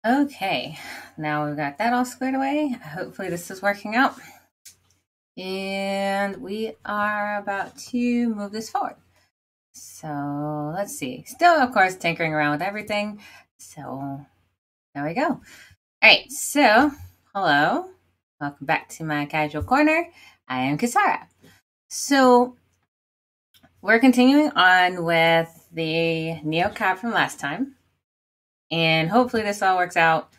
Okay, now we've got that all squared away. Hopefully this is working out. And we are about to move this forward. So let's see. Still, of course, tinkering around with everything. So there we go. All right, so hello. Welcome back to my casual corner. I am Kisara. So we're continuing on with the Neo Cab from last time. And hopefully this all works out.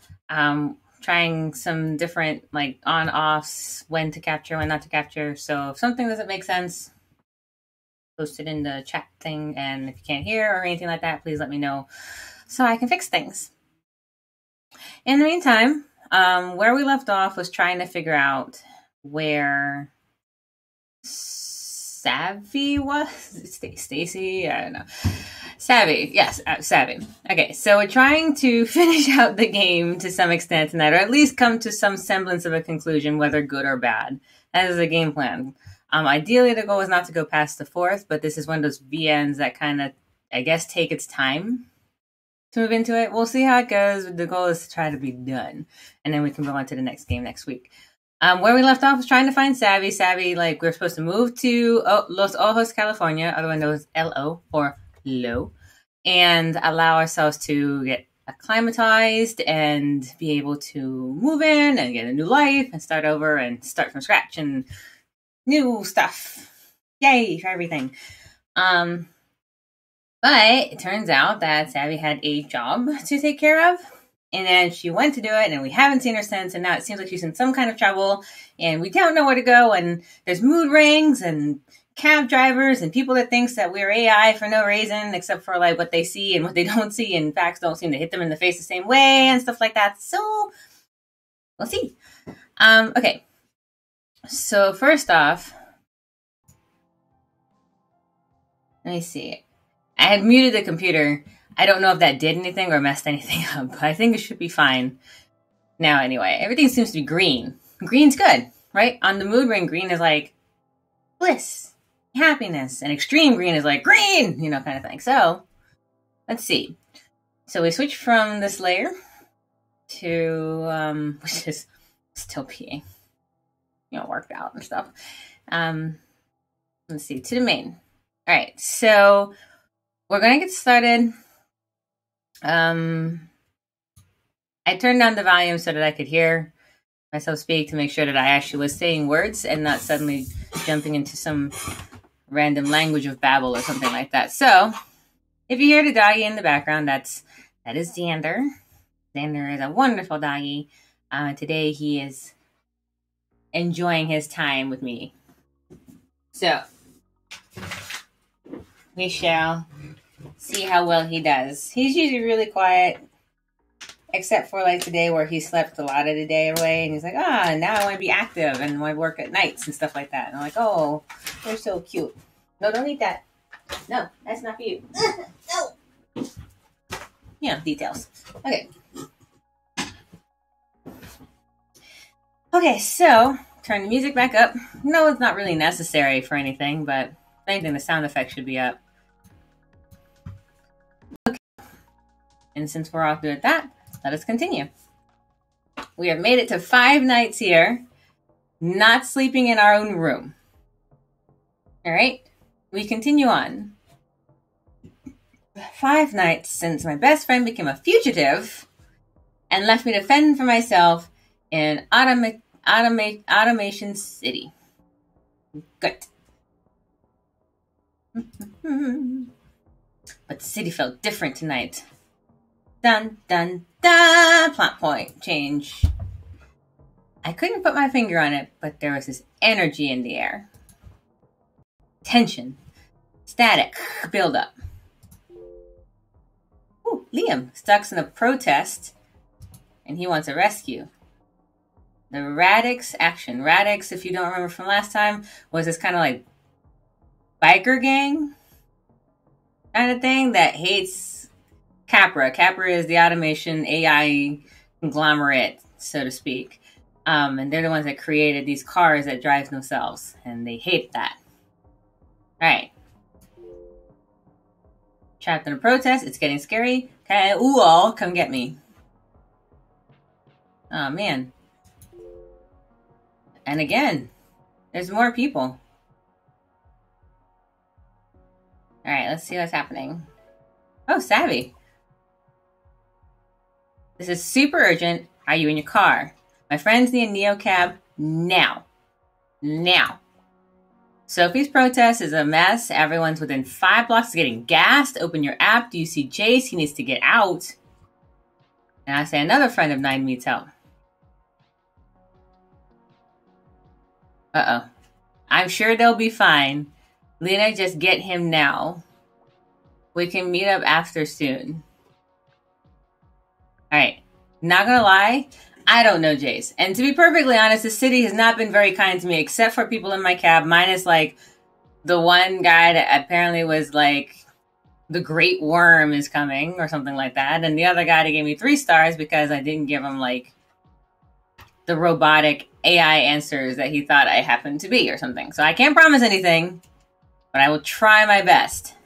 Trying some different like on-offs, when to capture, when not to capture. So if something doesn't make sense, post it in the chat thing. And if you can't hear or anything like that, please let me know so I can fix things. In the meantime, where we left off was trying to figure out where Savvy was. Stacy? I don't know. Savvy. Yes, Savvy. Okay, so we're trying to finish out the game to some extent tonight, or at least come to some semblance of a conclusion, whether good or bad. That is the game plan. Ideally, the goal is not to go past the fourth, but this is one of those VNs that kind of, I guess, take its time to move into it. We'll see how it goes. The goal is to try to be done, and then we can move on to the next game next week. Where we left off was trying to find Savvy. Savvy, like, we're supposed to move to Los Ojos, California, otherwise known as LO, or Low, and allow ourselves to get acclimatized and be able to move in and get a new life and start over and start from scratch and new stuff. Yay for everything. But it turns out that Savvy had a job to take care of. And then she went to do it, and we haven't seen her since, and now it seems like she's in some kind of trouble, and we don't know where to go, and there's mood rings, and cab drivers, and people that thinks that we're AI for no reason, except for, like, what they see and what they don't see, and facts don't seem to hit them in the face the same way, and stuff like that, so we'll see. Okay. So, first off, let me see. I had muted the computer. I don't know if that did anything or messed anything up, but I think it should be fine. Now, anyway, everything seems to be green. Green's good, right? On the mood ring, green is like bliss, happiness, and extreme green is like green, kind of thing. So, let's see. So we switch from this layer to, which is still peeing, worked out and stuff. Let's see, to the main. All right, so we're going to get started. I turned down the volume so that I could hear myself speak to make sure that I actually was saying words and not suddenly jumping into some random language of babble or something like that. So, if you hear the doggy in the background, that is Xander. Xander is a wonderful doggy. Today he is enjoying his time with me. So, we shall see how well he does. He's usually really quiet, except for like today where he slept a lot of the day away, and he's like, now I want to be active and want to work at nights and stuff like that. And I'm like, oh, they're so cute. No, don't eat that. No, that's not for you. No. Details. Okay. Okay, so turn the music back up. No, it's not really necessary for anything, but if anything, the sound effect should be up. And since we're all good at that, let us continue. We have made it to 5 nights here, not sleeping in our own room. All right, we continue on. 5 nights since my best friend became a fugitive and left me to fend for myself in Automation City. Good. But the city felt different tonight. Dun, dun, dun! Plot point. Change. I couldn't put my finger on it, but there was this energy in the air. Tension. Static. Build-up. Ooh, Liam. Stuck in a protest, and he wants a rescue. The Radix action. Radix, if you don't remember from last time, was this kind of like biker gang kind of thing that hates Capra. Capra is the automation AI conglomerate, so to speak. And they're the ones that created these cars that drive themselves. And they hate that. Alright. Trapped in a protest. It's getting scary. Okay, all come get me. Oh, man. And again, there's more people. All right, let's see what's happening. Oh, Savvy. This is super urgent. Are you in your car? My friends need a Neo cab now. Now. Sophie's protest is a mess. Everyone's within 5 blocks getting gassed. Open your app. Do you see Jace? He needs to get out. And I say another friend of mine needs help. Uh-oh. I'm sure they'll be fine. Lina, just get him now. We can meet up after soon. Alright. Not gonna lie, I don't know Jace. And to be perfectly honest, the city has not been very kind to me, except for people in my cab, minus like the one guy that apparently was like, the Great Worm is coming, or something like that. And the other guy that gave me 3 stars because I didn't give him like the robotic AI answers that he thought I happened to be or something. So I can't promise anything, but I will try my best.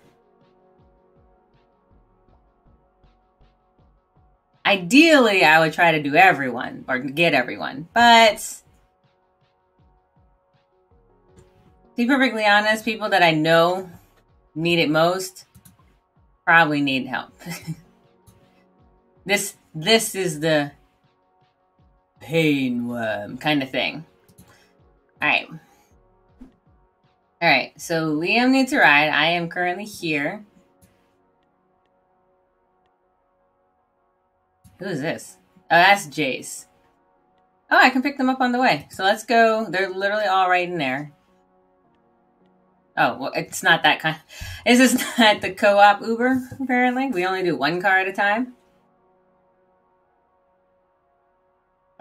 Ideally, I would try to do everyone, or get everyone, but to be perfectly honest, people that I know need it most probably need help. This is the pain worm kind of thing. Alright. Alright, so Liam needs a ride. I am currently here. Who is this? Oh, that's Jace. Oh, I can pick them up on the way. So let's go. They're literally all right in there. Oh, well, it's not that kind. This is not the co-op Uber, apparently. We only do 1 car at a time.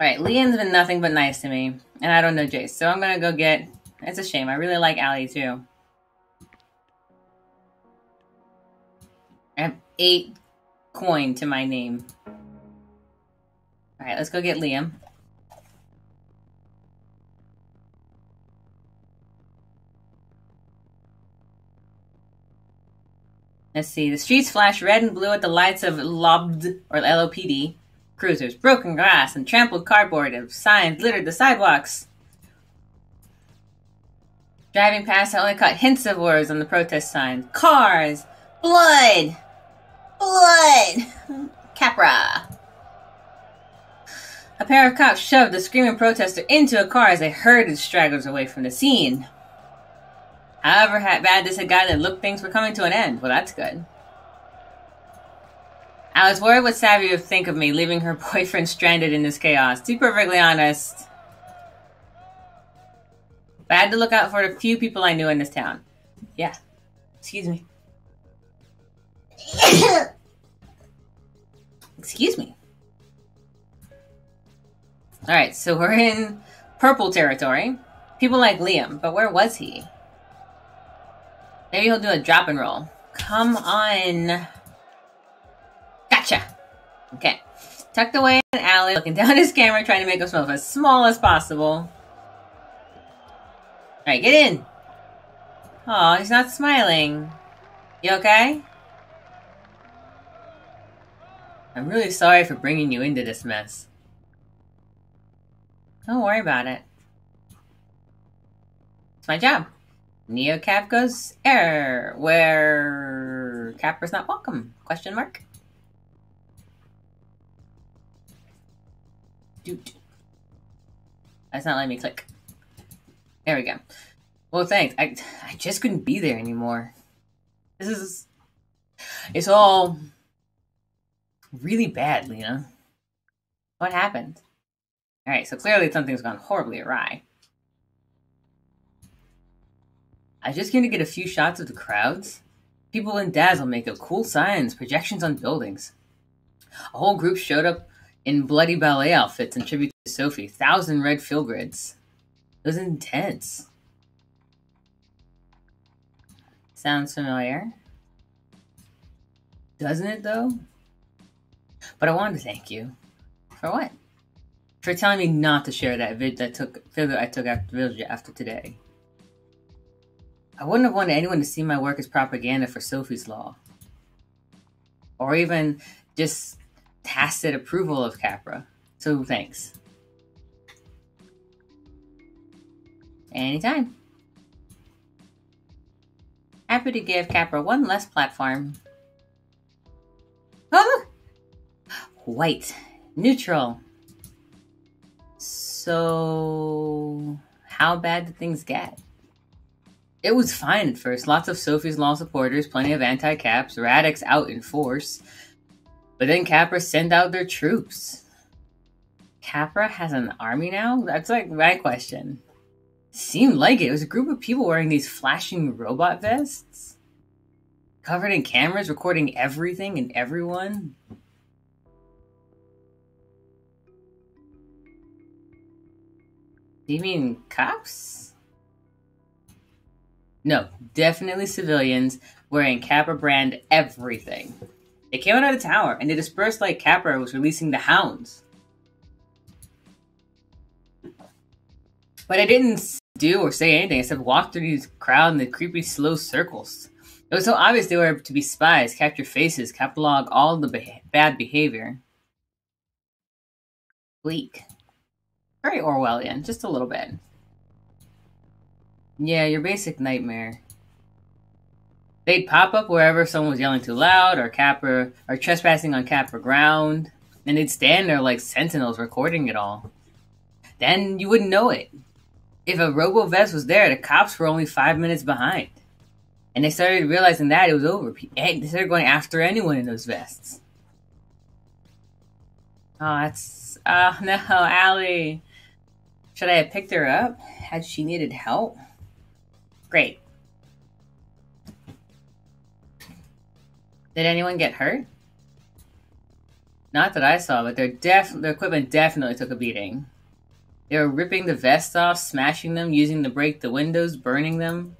Alright, Liam's been nothing but nice to me. And I don't know Jace. So I'm going to go get... It's a shame. I really like Allie, too. I have 8 coin to my name. Alright, let's go get Liam. Let's see. The streets flash red and blue at the lights of LOPD, or LOPD, cruisers. Broken glass and trampled cardboard of signs littered the sidewalks. Driving past, I only caught hints of words on the protest sign. Cars! Blood! Blood! Capra! A pair of cops shoved the screaming protester into a car as they herded stragglers away from the scene. However bad this had gotten, it looked things were coming to an end. Well, that's good. I was worried what Savvy would think of me, leaving her boyfriend stranded in this chaos. To be perfectly honest, but I had to look out for the few people I knew in this town. Yeah. Excuse me. Excuse me. Alright, so we're in purple territory. People like Liam, but where was he? Maybe he'll do a drop and roll. Come on. Gotcha. Okay. Tucked away in an alley, looking down his camera, trying to make himself as small as possible. Alright, get in. Aw, he's not smiling. You okay? I'm really sorry for bringing you into this mess. Don't worry about it. It's my job. Neo Cap goes error. Where Capra's not welcome? Question mark. Dude. That's not letting me click. There we go. Well, thanks. I just couldn't be there anymore. It's all really bad, Lina. What happened? Alright, so clearly something's gone horribly awry. I just came to get a few shots of the crowds. People in dazzle make up cool signs, projections on buildings. A whole group showed up in bloody ballet outfits in tribute to Sophie. 1,000 red fill grids. It was intense. Sounds familiar. Doesn't it, though? But I wanted to thank you. For what? For telling me not to share that video I took after today. I wouldn't have wanted anyone to see my work as propaganda for Sophie's Law. Or even just tacit approval of Capra. So thanks. Anytime. Happy to give Capra one less platform. Oh! White. Neutral. So, how bad did things get? It was fine at first. Lots of Sophie's Law supporters, plenty of anti-caps, Radix out in force. But then Capra sent out their troops. Capra has an army now? That's like my question. Seemed like it. It was a group of people wearing these flashing robot vests. Covered in cameras, recording everything and everyone. Do you mean cops? No, definitely civilians wearing Capra brand everything. They came out of the tower and they dispersed like Capra was releasing the hounds. But I didn't do or say anything except walk through these crowd in the creepy slow circles. It was so obvious they were to be spies, capture faces, catalog all the bad behavior. Bleak. Very Orwellian, just a little bit. Yeah, your basic nightmare. They'd pop up wherever someone was yelling too loud or Capra or trespassing on Capra ground, and they'd stand there like sentinels recording it all. Then you wouldn't know it. If a robo-vest was there, the cops were only 5 minutes behind. And they started realizing that it was over. They started going after anyone in those vests. Oh, that's... Oh, no, Allie. Should I have picked her up? Had she needed help? Great. Did anyone get hurt? Not that I saw, but their equipment definitely took a beating. They were ripping the vests off, smashing them, using to break the windows, burning them.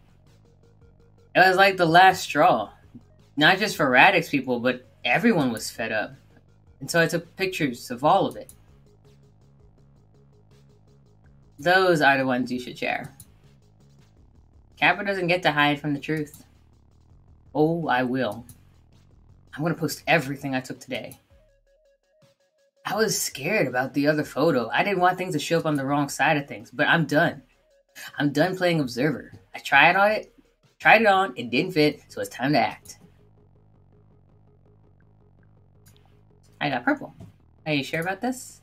It was like the last straw. Not just for Radix people, but everyone was fed up. And so I took pictures of all of it. Those are the ones you should share. Capra doesn't get to hide from the truth. Oh, I will. I'm going to post everything I took today. I was scared about the other photo. I didn't want things to show up on the wrong side of things, but I'm done. I'm done playing observer. I tried it on, it didn't fit, so it's time to act. I got purple. Are you sure about this?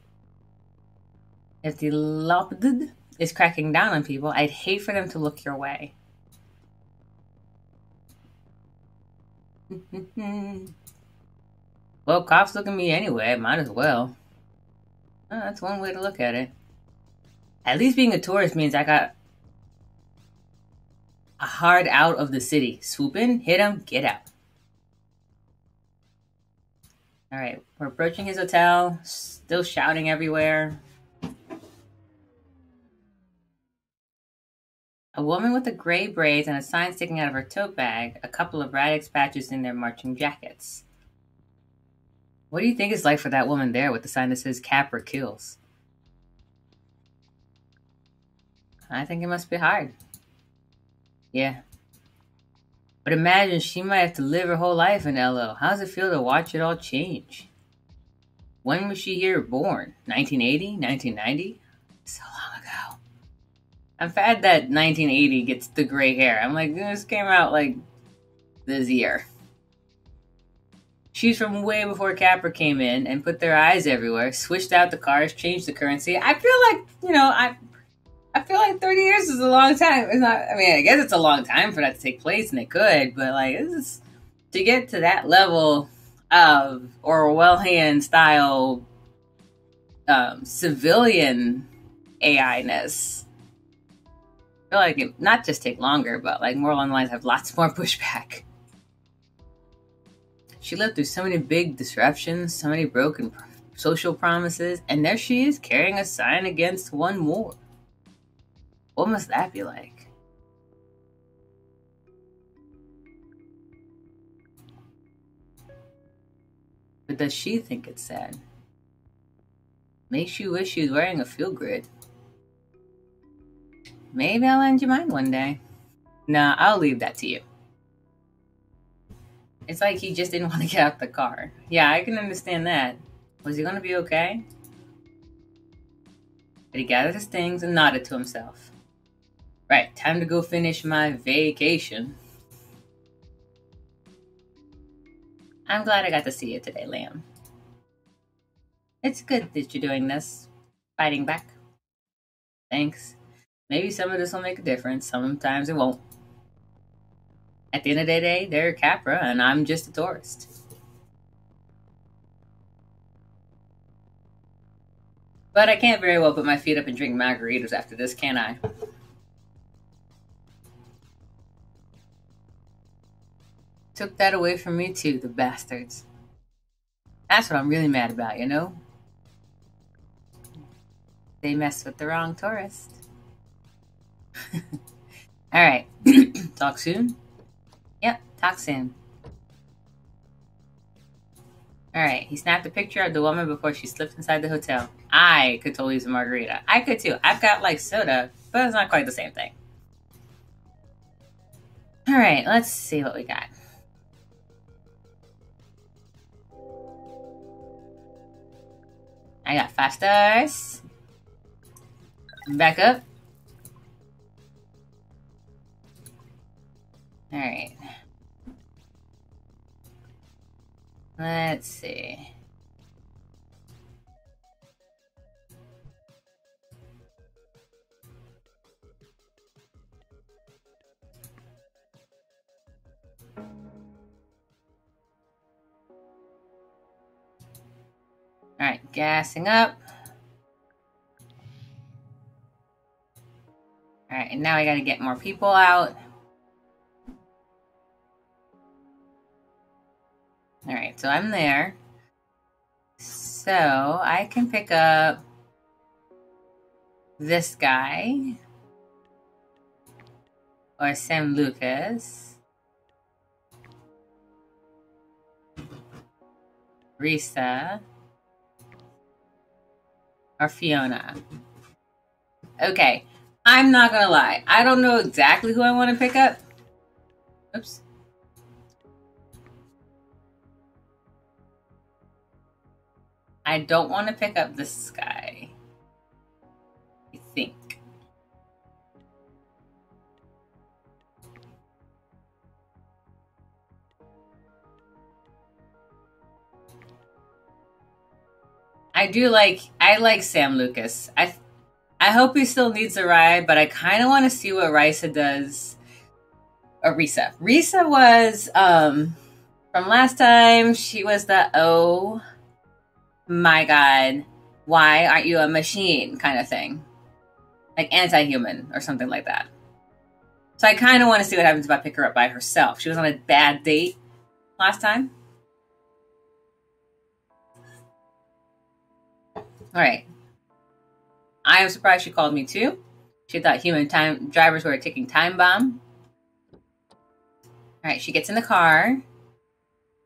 If the Lopd is cracking down on people, I'd hate for them to look your way. Well, cops look at me anyway, might as well. Oh, that's one way to look at it. At least being a tourist means I got a hard out of the city. Swoop in, hit him, get out. Alright, we're approaching his hotel, still shouting everywhere. A woman with a gray braids and a sign sticking out of her tote bag, a couple of Radix patches in their marching jackets. What do you think it's like for that woman there with the sign that says Capra kills? I think it must be hard. Yeah. But imagine she might have to live her whole life in LO. How does it feel to watch it all change? When was she here born? 1980? 1990? So long ago. I'm sad that 1980 gets the gray hair. I'm like, this came out like this year. She's from way before Capra came in and put their eyes everywhere, switched out the cars, changed the currency. I feel like, I feel like 30 years is a long time. It's not, I mean, I guess it's a long time for that to take place, and it could, but like, to get to that level of Orwellian style civilian AI-ness, I feel like it not just take longer, but like more along the lines have lots more pushback. She lived through so many big disruptions, so many broken social promises, and there she is carrying a sign against one more. What must that be like? But does she think it's sad? Makes you wish she was wearing a field grid. Maybe I'll lend you mine one day. Nah, I'll leave that to you. It's like he just didn't want to get out the car. Yeah, I can understand that. Was he going to be okay? But he gathered his things and nodded to himself. Right, time to go finish my vacation. I'm glad I got to see you today, Lamb. It's good that you're doing this. Fighting back. Thanks. Maybe some of this will make a difference. Sometimes it won't. At the end of the day, they're Capra, and I'm just a tourist. But I can't very well put my feet up and drink margaritas after this, can I? Took that away from me too, the bastards. That's what I'm really mad about, you know? They messed with the wrong tourist. Alright. Talk soon? Yep, talk soon. Alright, he snapped a picture of the woman before she slipped inside the hotel. I could totally use a margarita. I could too. I've got like soda, but it's not quite the same thing. Alright, let's see what we got. I got 5 stars. Back up. Alright. Let's see. Alright, gassing up. Alright, and now I gotta get more people out. Alright, so I'm there. So I can pick up this guy. Or Sam Lucas. Risa. Or Fiona. Okay, I'm not gonna lie. I don't know exactly who I want to pick up. Oops. I don't want to pick up this guy. I think. I like Sam Lucas. I hope he still needs a ride, but I kind of want to see what Risa does. Or Risa. Risa was, from last time, she was the, oh my god, why aren't you a machine kind of thing. Like anti-human or something like that. So I kind of want to see what happens if I pick her up by herself. She was on a bad date last time. Alright. I am surprised she called me too. She thought human time drivers were a ticking time bomb. Alright, she gets in the car.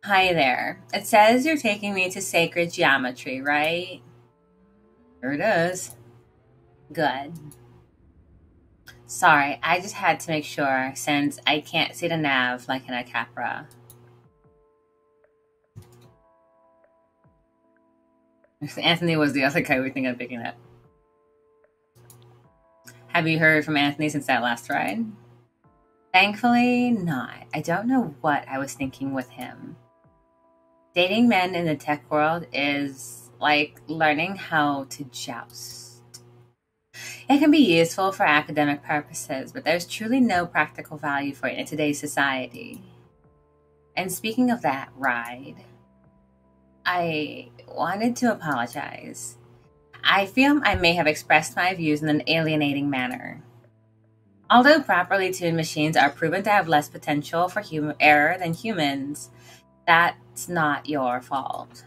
Hi there. It says you're taking me to sacred geometry, right? Sure does. Good. Sorry, I just had to make sure since I can't see the nav like in a Capra. Anthony was the other guy we were thinking of picking up. Have you heard from Anthony since that last ride? Thankfully, not. I don't know what I was thinking with him. Dating men in the tech world is like learning how to joust. It can be useful for academic purposes, but there's truly no practical value for it in today's society. And speaking of that ride, I wanted to apologize. I feel I may have expressed my views in an alienating manner. Although properly tuned machines are proven to have less potential for human error than humans, that's not your fault.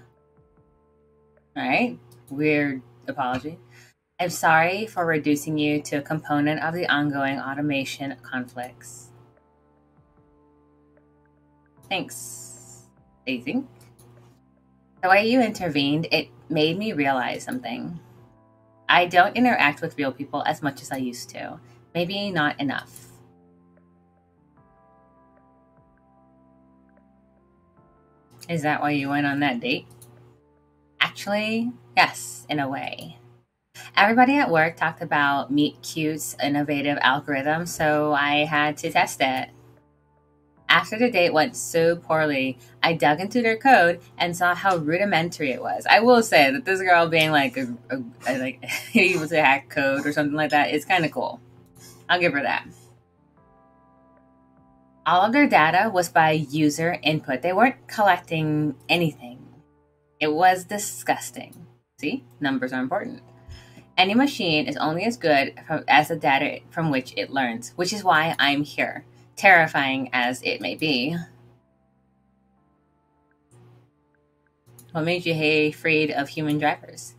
Alright, weird apology. I'm sorry for reducing you to a component of the ongoing automation conflicts. Thanks, I think. The way you intervened, it made me realize something. I don't interact with real people as much as I used to. Maybe not enough. Is that why you went on that date? Actually, yes, in a way. Everybody at work talked about Meet Cute's innovative algorithm, so I had to test it. After the date went so poorly, I dug into their code and saw how rudimentary it was. I will say that this girl being like like able to hack code or something like that is kind of cool. I'll give her that. All of their data was by user input. They weren't collecting anything. It was disgusting. See, numbers are important. Any machine is only as good as the data from which it learns, which is why I'm here, terrifying as it may be. What made you afraid of human drivers?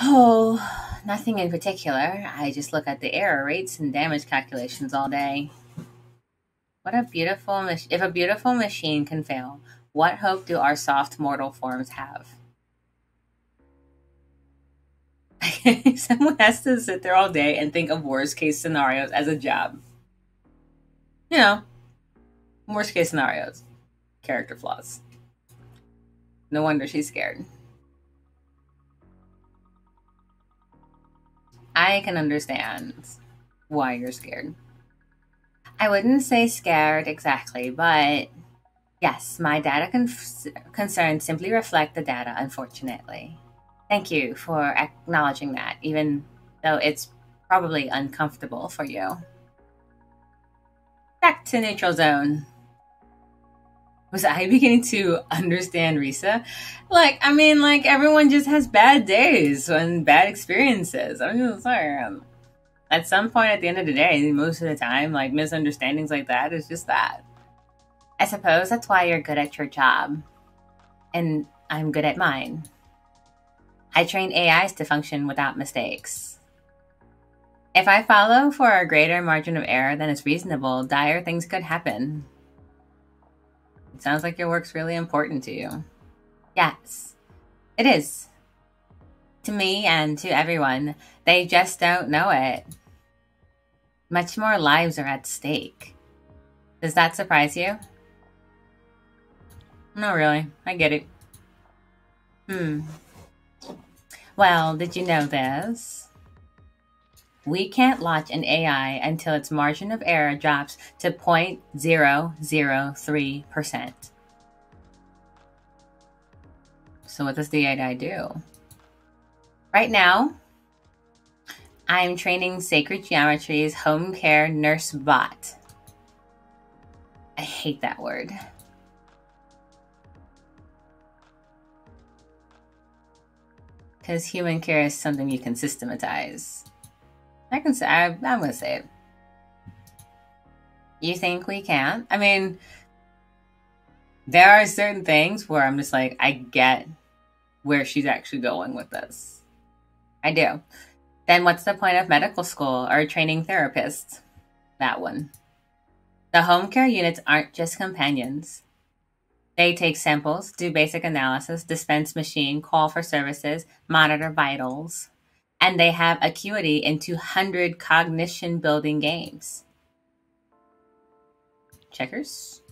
Oh, nothing in particular. I just look at the error rates and damage calculations all day. What a beautiful if a beautiful machine can fail, what hope do our soft mortal forms have? Someone has to sit there all day and think of worst case scenarios as a job. You know, worst case scenarios. Character flaws. No wonder she's scared. I can understand why you're scared. I wouldn't say scared exactly, but yes, my data concerns simply reflect the data, unfortunately. Thank you for acknowledging that, even though it's probably uncomfortable for you. Back to neutral zone. Was I beginning to understand Risa? Like everyone just has bad days and bad experiences. I'm just sorry. At some point at the end of the day, most of the time, like misunderstandings like that is just that. I suppose that's why you're good at your job. And I'm good at mine. I train AIs to function without mistakes. If I follow for a greater margin of error than is reasonable, dire things could happen. It sounds like your work's really important to you. Yes, it is. To me and to everyone, they just don't know it. Much more lives are at stake. Does that surprise you? Not really. I get it. Well, did you know this? We can't launch an AI until its margin of error drops to 0.003%. So what does the AI do? Right now, I'm training Sacred Geometry's home care nurse bot. I hate that word. Because human care is something you can systematize. I'm going to say it. You think we can't? I mean, there are certain things where I'm just like, I get where she's actually going with this. I do. Then what's the point of medical school or training therapists? That one. The home care units aren't just companions. They take samples, do basic analysis, dispense machine, call for services, monitor vitals, and they have acuity in 200 cognition-building games. Checkers?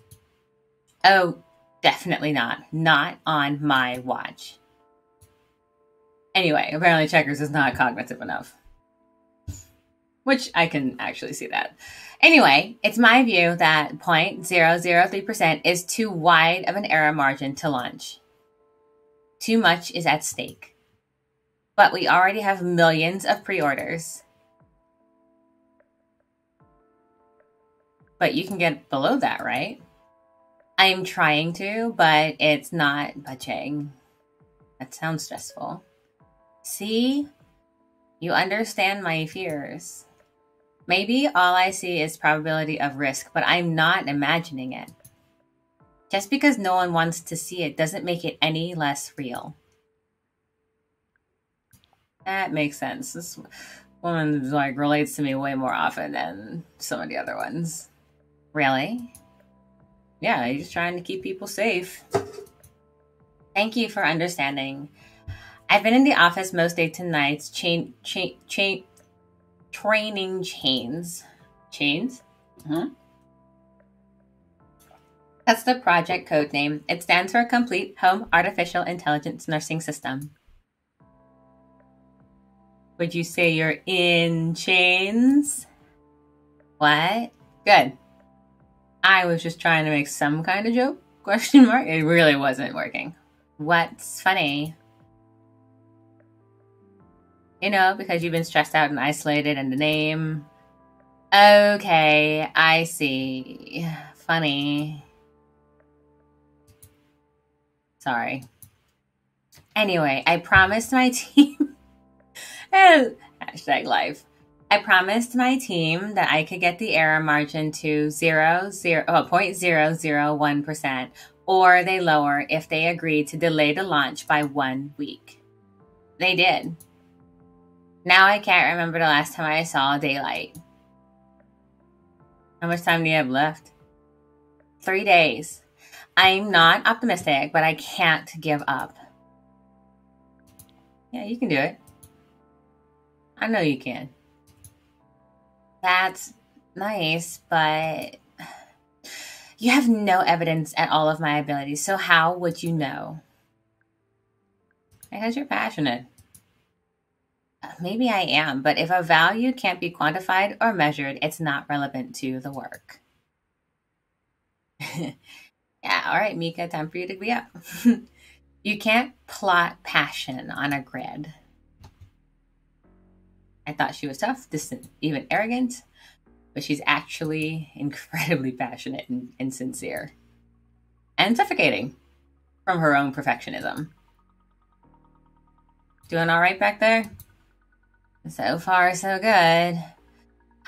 Oh, definitely not. Not on my watch. Anyway, apparently checkers is not cognitive enough. Which I can actually see that. Anyway, it's my view that 0.003% is too wide of an error margin to launch. Too much is at stake. But we already have millions of pre-orders. But you can get below that, right? I'm trying to, but it's not budging. That sounds stressful. See? You understand my fears. Maybe all I see is probability of risk, but I'm not imagining it. Just because no one wants to see it doesn't make it any less real. That makes sense. This woman relates to me way more often than some of the other ones. Really? Yeah, he's trying to keep people safe. Thank you for understanding. I've been in the office most days and nights, training chains. Chains? That's the project code name. It stands for Complete Home Artificial Intelligence Nursing System. Would you say you're in chains? What? Good. I was just trying to make some kind of joke, question mark. It really wasn't working. What's funny? You know, because you've been stressed out and isolated and the name. Okay, I see. Funny. Sorry. Anyway, I promised my team. Hashtag life. I promised my team that I could get the error margin to 0.001%, or they lower if they agreed to delay the launch by 1 week. They did. Now I can't remember the last time I saw daylight. How much time do you have left? 3 days. I'm not optimistic, but I can't give up. Yeah, you can do it. I know you can. That's nice, but you have no evidence at all of my abilities, so how would you know? Because you're passionate. Maybe I am, but if a value can't be quantified or measured, it's not relevant to the work. Yeah, all right, Mika, time for you to be up. You can't plot passion on a grid. I thought she was tough, distant, even arrogant, but she's actually incredibly passionate and sincere. And suffocating from her own perfectionism. Doing all right back there? So far, so good.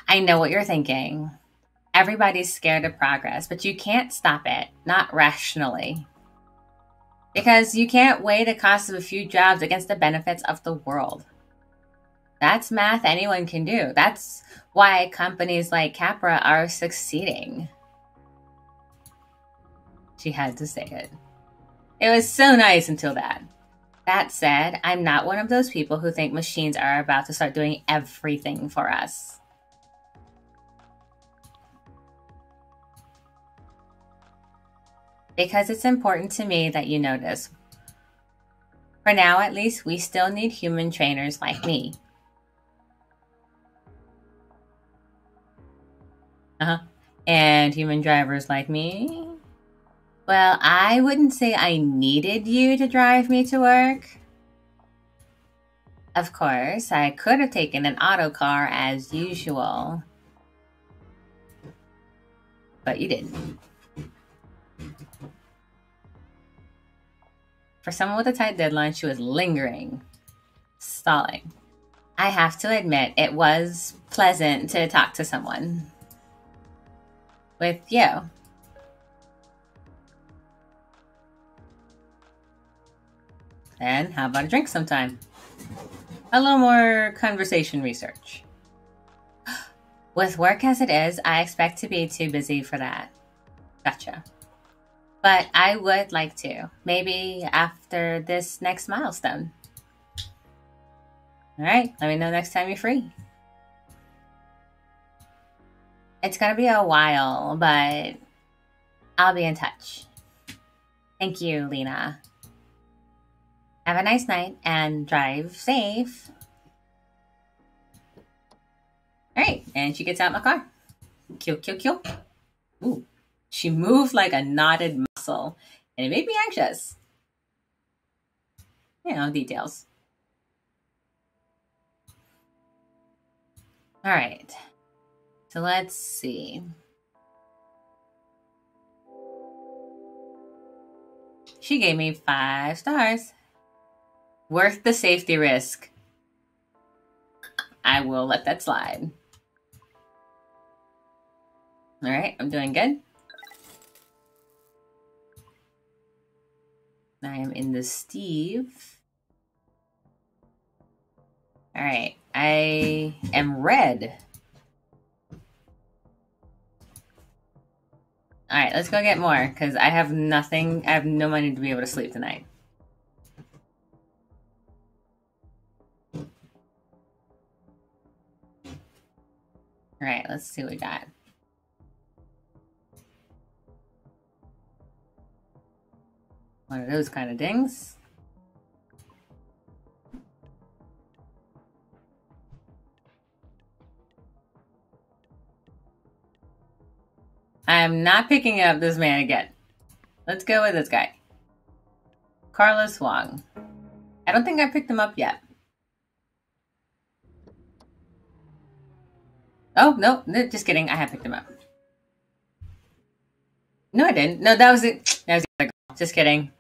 I know what you're thinking. Everybody's scared of progress, but you can't stop it, not rationally. Because you can't weigh the cost of a few jobs against the benefits of the world. That's math anyone can do. That's why companies like Capra are succeeding. She had to say it. It was so nice until that. That said, I'm not one of those people who think machines are about to start doing everything for us. Because it's important to me that you know this. For now, at least, we still need human trainers like me. And human drivers like me? Well, I wouldn't say I needed you to drive me to work. Of course, I could have taken an auto car as usual. But you didn't. For someone with a tight deadline, she was lingering, stalling. I have to admit, it was pleasant to talk to someone. With you. And how about a drink sometime? A little more conversation research. With work as it is, I expect to be too busy for that. Gotcha. But I would like to. Maybe after this next milestone. All right, let me know next time you're free. It's going to be a while, but I'll be in touch. Thank you, Lina. Have a nice night and drive safe. All right, and she gets out my car. Kill, kill, kill. Ooh, she moved like a knotted muscle, and it made me anxious. You know, details. All right, so let's see. She gave me 5 stars. Worth the safety risk. I will let that slide. All right, I'm doing good. I am in the Steve. All right, I am red. All right, let's go get more because I have nothing. I have no money to be able to sleep tonight. All right, let's see what we got. One of those kind of dings. I'm not picking up this man again. Let's go with this guy. Carlos Wong. I don't think I picked him up yet. Oh, no, just kidding. I have picked him up. No, I didn't. No, that was it. That was the other girl. Just kidding.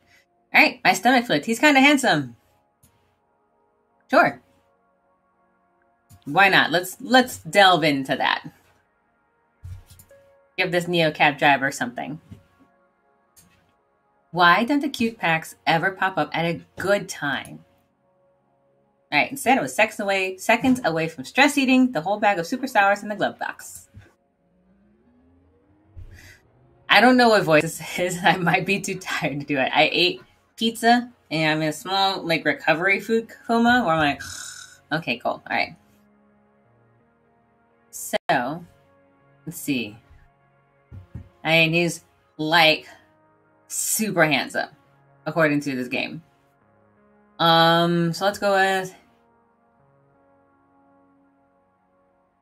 All right, my stomach flipped. He's kind of handsome. Sure. Why not? Let's delve into that. Give this Neo cab driver something. Why don't the cute packs ever pop up at a good time? All right, instead it was seconds away from stress eating, the whole bag of super sours in the glove box. I don't know what voice this is. I might be too tired to do it. I ate pizza and I'm in a small recovery food coma where I'm like, okay, cool. All right. So, let's see. I mean, he's super handsome, according to this game. So let's go with.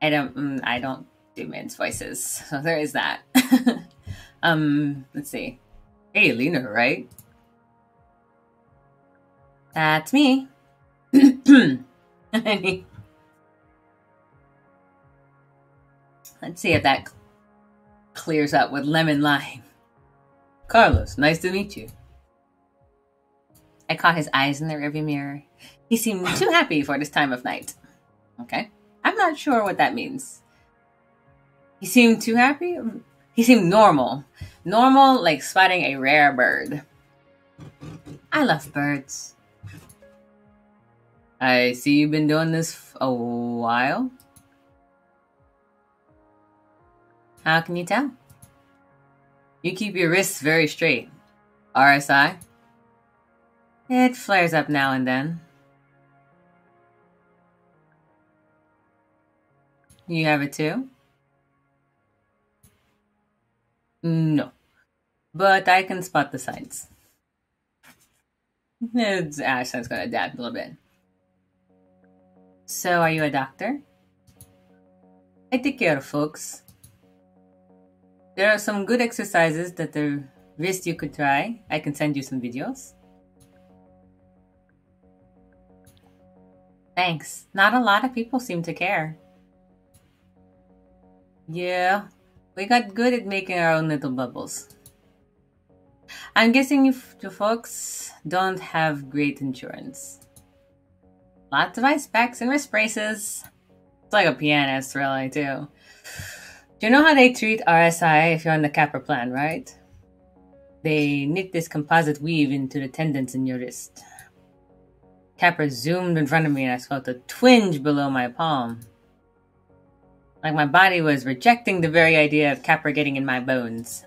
I don't do men's voices, so there is that. Let's see. Hey, Lina, right? That's me. Let's see if that clears up with lemon lime. Carlos, nice to meet you. I caught his eyes in the rearview mirror. He seemed too happy for this time of night. Okay. I'm not sure what that means. He seemed too happy? He seemed normal. Normal, like spotting a rare bird. I love birds. I see you've been doing this a while. How can you tell? You keep your wrists very straight. RSI? It flares up now and then. You have it too? No. But I can spot the signs. Its accent's going to adapt a little bit. So, are you a doctor? I take care of folks. There are some good exercises that the wrist you could try. I can send you some videos. Thanks. Not a lot of people seem to care. Yeah, we got good at making our own little bubbles. I'm guessing you folks don't have great insurance. Lots of ice packs and wrist braces. It's like a pianist, really, too. Do you know how they treat RSI if you're on the Capper plan, right? They knit this composite weave into the tendons in your wrist. Capper zoomed in front of me and I felt a twinge below my palm. Like my body was rejecting the very idea of Capper getting in my bones.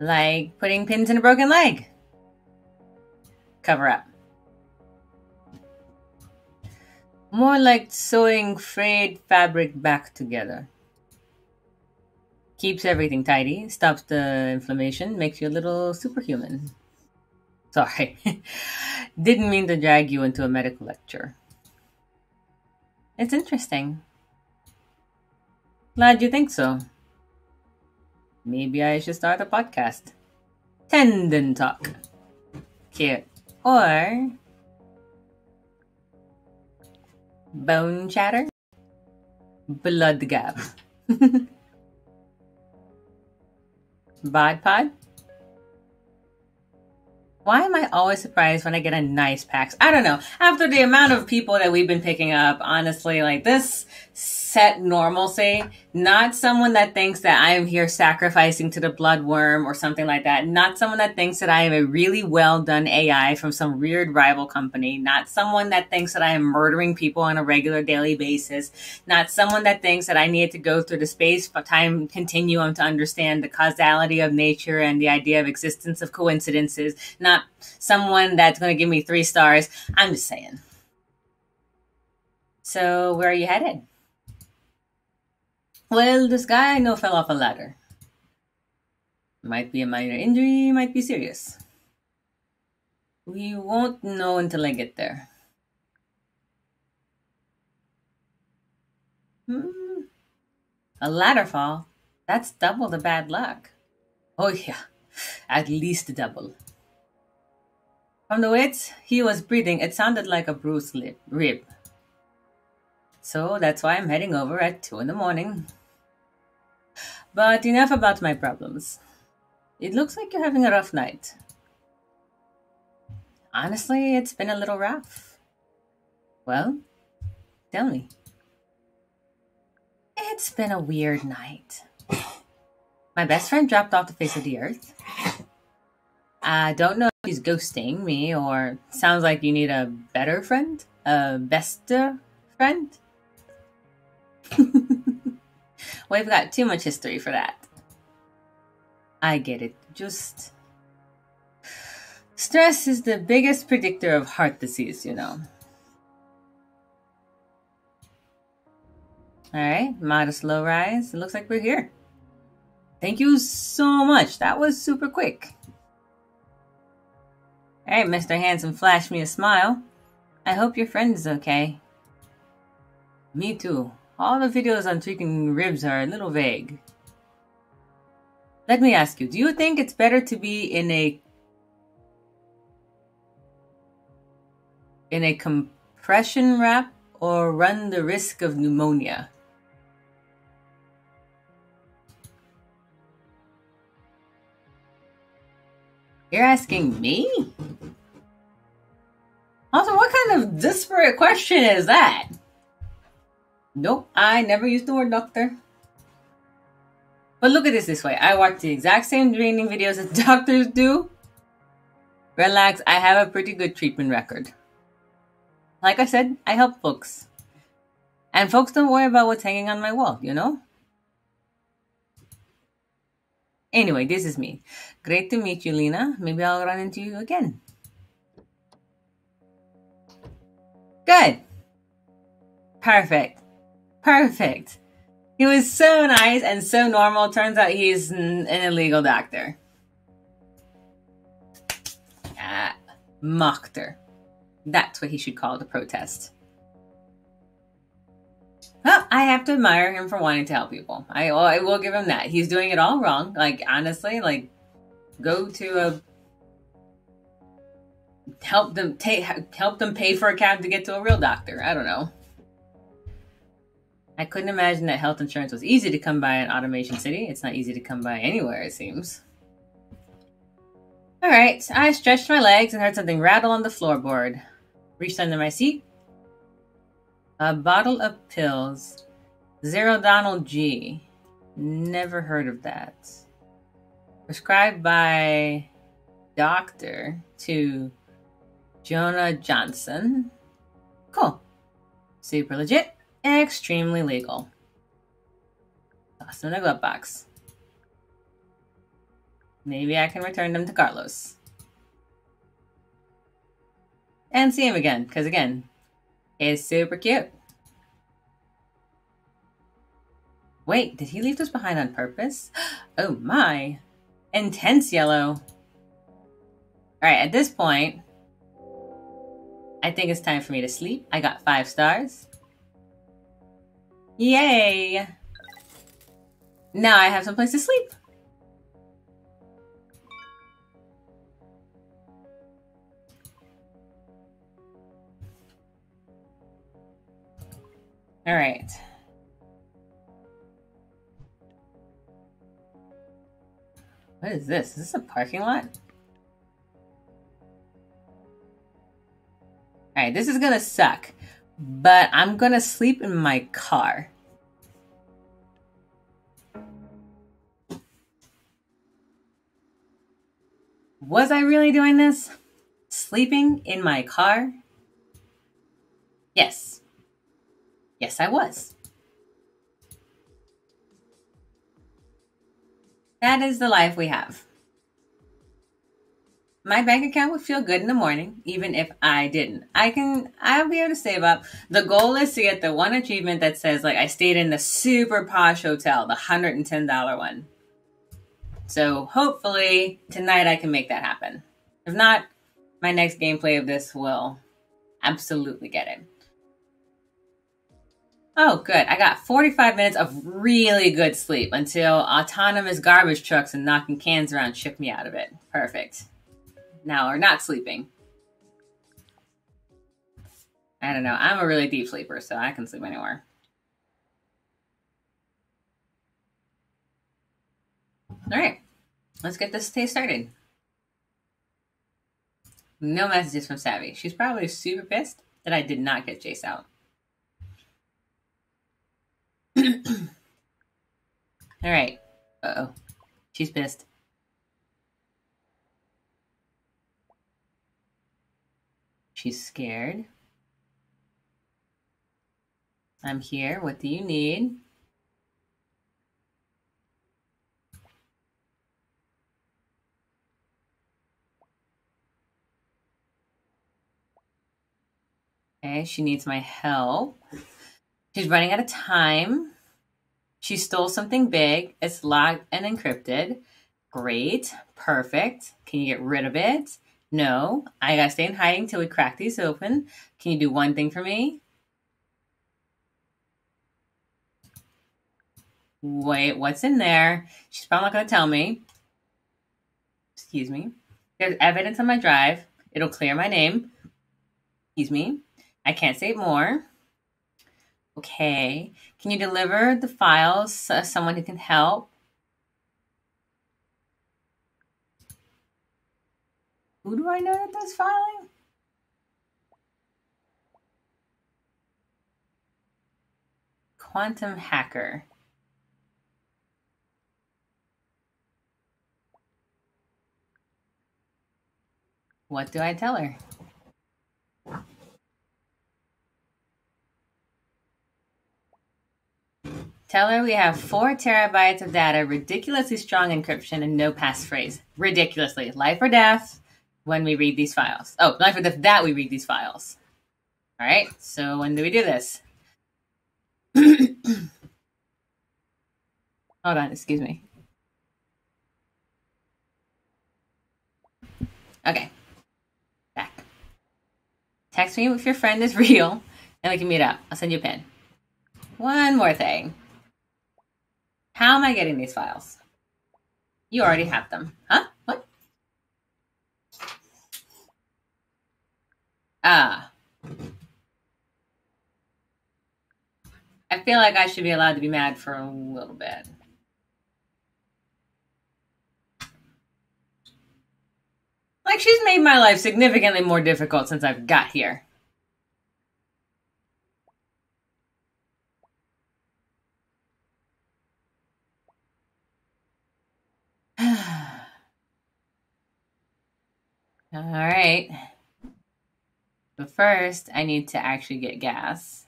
Like putting pins in a broken leg. Cover up. More like sewing frayed fabric back together. Keeps everything tidy, stops the inflammation, makes you a little superhuman. Sorry. Didn't mean to drag you into a medical lecture. It's interesting. Glad you think so. Maybe I should start a podcast. Tendon Talk. Cute. Or Bone Chatter. Blood Gap. Bod Pod. Why am I always surprised when I get a nice packs? I don't know. After the amount of people that we've been picking up, honestly, like this set normalcy, not someone that thinks that I am here sacrificing to the bloodworm or something like that. Not someone that thinks that I am a really well done AI from some weird rival company. Not someone that thinks that I am murdering people on a regular daily basis. Not someone that thinks that I need to go through the space-time continuum to understand the causality of nature and the idea of existence of coincidences. Not someone that's going to give me 3 stars. I'm just saying. So, where are you headed? Well, this guy I know fell off a ladder. Might be a minor injury, might be serious. We won't know until I get there. A ladder fall? That's double the bad luck. Oh yeah, at least double. From the way he was breathing, it sounded like a bruised rib. So that's why I'm heading over at 2 in the morning. But enough about my problems. It looks like you're having a rough night. Honestly, it's been a little rough. Well, tell me. It's been a weird night. My best friend dropped off the face of the earth. I don't know if he's ghosting me or sounds like you need a better friend? A bester friend? We've got too much history for that. I get it. Just... stress is the biggest predictor of heart disease, you know. Alright, modest low rise. It looks like we're here. Thank you so much. That was super quick. Alright, Mr. Handsome flashed me a smile. I hope your friend is okay. Me too. All the videos on tweaking ribs are a little vague. Let me ask you, do you think it's better to be in a compression wrap or run the risk of pneumonia? You're asking me? Also, what kind of disparate question is that? Nope, I never used the word doctor. But look at this way. I watch the exact same training videos that doctors do. Relax, I have a pretty good treatment record. Like I said, I help folks. And folks don't worry about what's hanging on my wall, you know? Anyway, this is me. Great to meet you, Lina. Maybe I'll run into you again. Good. Perfect. Perfect. He was so nice and so normal. Turns out he's an illegal doctor. Mocked her. That's what he should call the protest. Well, I have to admire him for wanting to help people. I will give him that. He's doing it all wrong. Like, honestly, like, go to a... help them pay for a cab to get to a real doctor. I don't know. I couldn't imagine that health insurance was easy to come by in Automation City. It's not easy to come by anywhere, it seems. Alright, I stretched my legs and heard something rattle on the floorboard. Reached under my seat. A bottle of pills. Zerodonal G. Never heard of that. Prescribed by doctor to Jonah Johnson. Cool. Super legit. Extremely legal. Toss them in a glove box. Maybe I can return them to Carlos. And see him again, because again, he's super cute. Wait, did he leave this behind on purpose? Oh my. Intense yellow. Alright, at this point, I think it's time for me to sleep. I got 5 stars. Yay! Now I have someplace to sleep. All right. What is this? Is this a parking lot? All right, this is gonna suck, but I'm gonna sleep in my car. Was I really doing this? Sleeping in my car? Yes. Yes, I was. That is the life we have. My bank account would feel good in the morning, even if I didn't. I'll be able to save up. The goal is to get the one achievement that says, like, I stayed in the super posh hotel, the $110 one. So hopefully tonight I can make that happen. If not, my next gameplay of this will absolutely get it. Oh, good. I got 45 minutes of really good sleep until autonomous garbage trucks and knocking cans around shook me out of it. Perfect. Now we're not sleeping. I don't know. I'm a really deep sleeper, so I can sleep anywhere. All right. Let's get this day started. No messages from Savvy. She's probably super pissed that I did not get Jace out. All right. Uh-oh. She's pissed. She's scared. I'm here. What do you need? Okay, she needs my help. She's running out of time. She stole something big. It's locked and encrypted. Great. Perfect. Can you get rid of it? No. I gotta stay in hiding till we crack these open. Can you do one thing for me? Wait, what's in there? She's probably not gonna tell me. Excuse me. There's evidence on my drive. It'll clear my name. Excuse me. I can't save more. Okay. Can you deliver the files to someone who can help? Who do I know that does filing? Quantum hacker. What do I tell her? Tell her we have 4 terabytes of data, ridiculously strong encryption, and no passphrase. Ridiculously. Life or death when we read these files. Oh, life or death that we read these files. All right, so when do we do this? Hold on, excuse me. Okay, back. Text me if your friend is real, and we can meet up. I'll send you a pin. One more thing. How am I getting these files? You already have them. Huh? What? Ah. I feel like I should be allowed to be mad for a little bit. Like, she's made my life significantly more difficult since I've got here. All right. But first, I need to actually get gas.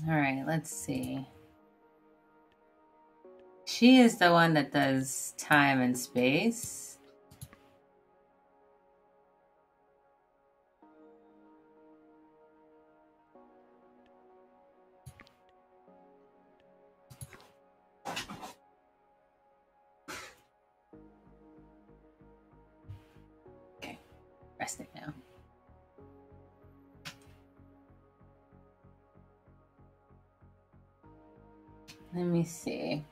All right, let's see. She is the one that does time and space. Okay, rest it now. Let me see.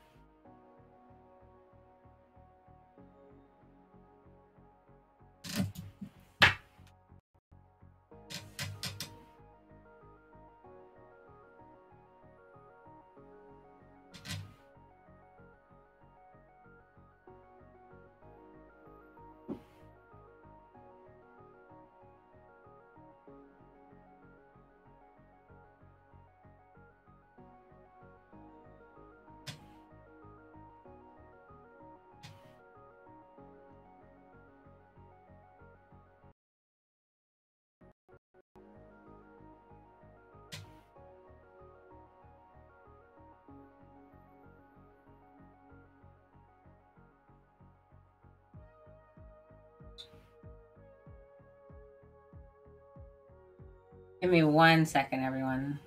Give me 1 second, everyone.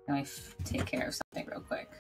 Let me take care of something real quick.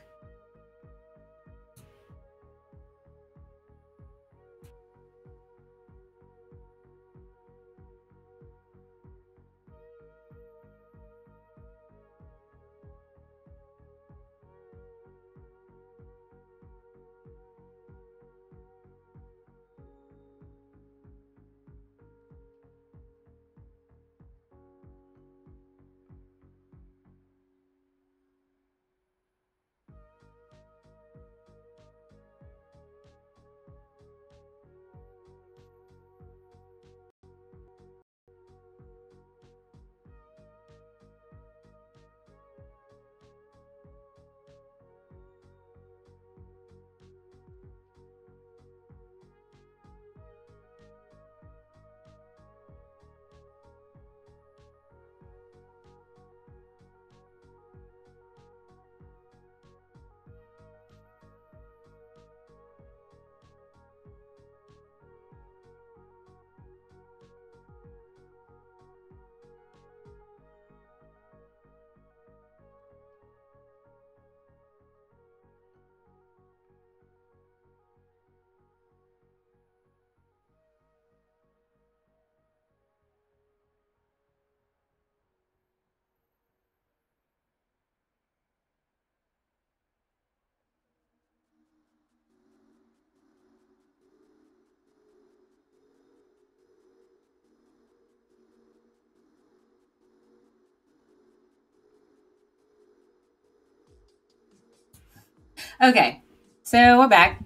Okay, so we're back.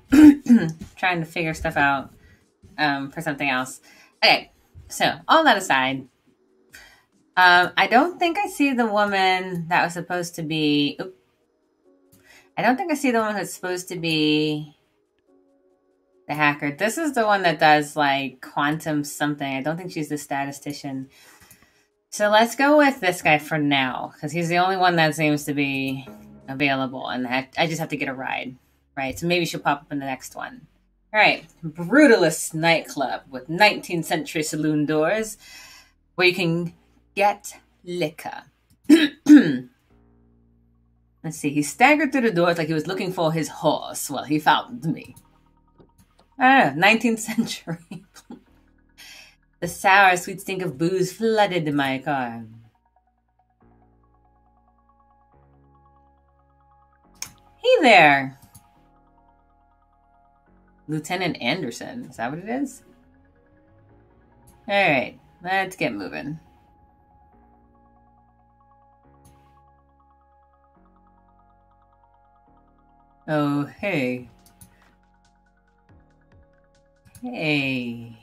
Trying to figure stuff out for something else. Okay, so all that aside, I don't think I see the woman that was supposed to be... I don't think I see the one that's supposed to be the hacker. This is the one that does, like, quantum something. I don't think she's the statistician. So let's go with this guy for now, because he's the only one that seems to be available, and I just have to get a ride, right? So maybe she'll pop up in the next one. All right, Brutalist nightclub with 19th century saloon doors where you can get liquor. Let's see, he staggered through the doors like he was looking for his horse. Well, he found me. Ah, 19th century. The sour, sweet stink of booze flooded my car. Hey there. Lieutenant Anderson. Is that what it is? All right, let's get moving. Oh, hey. Hey.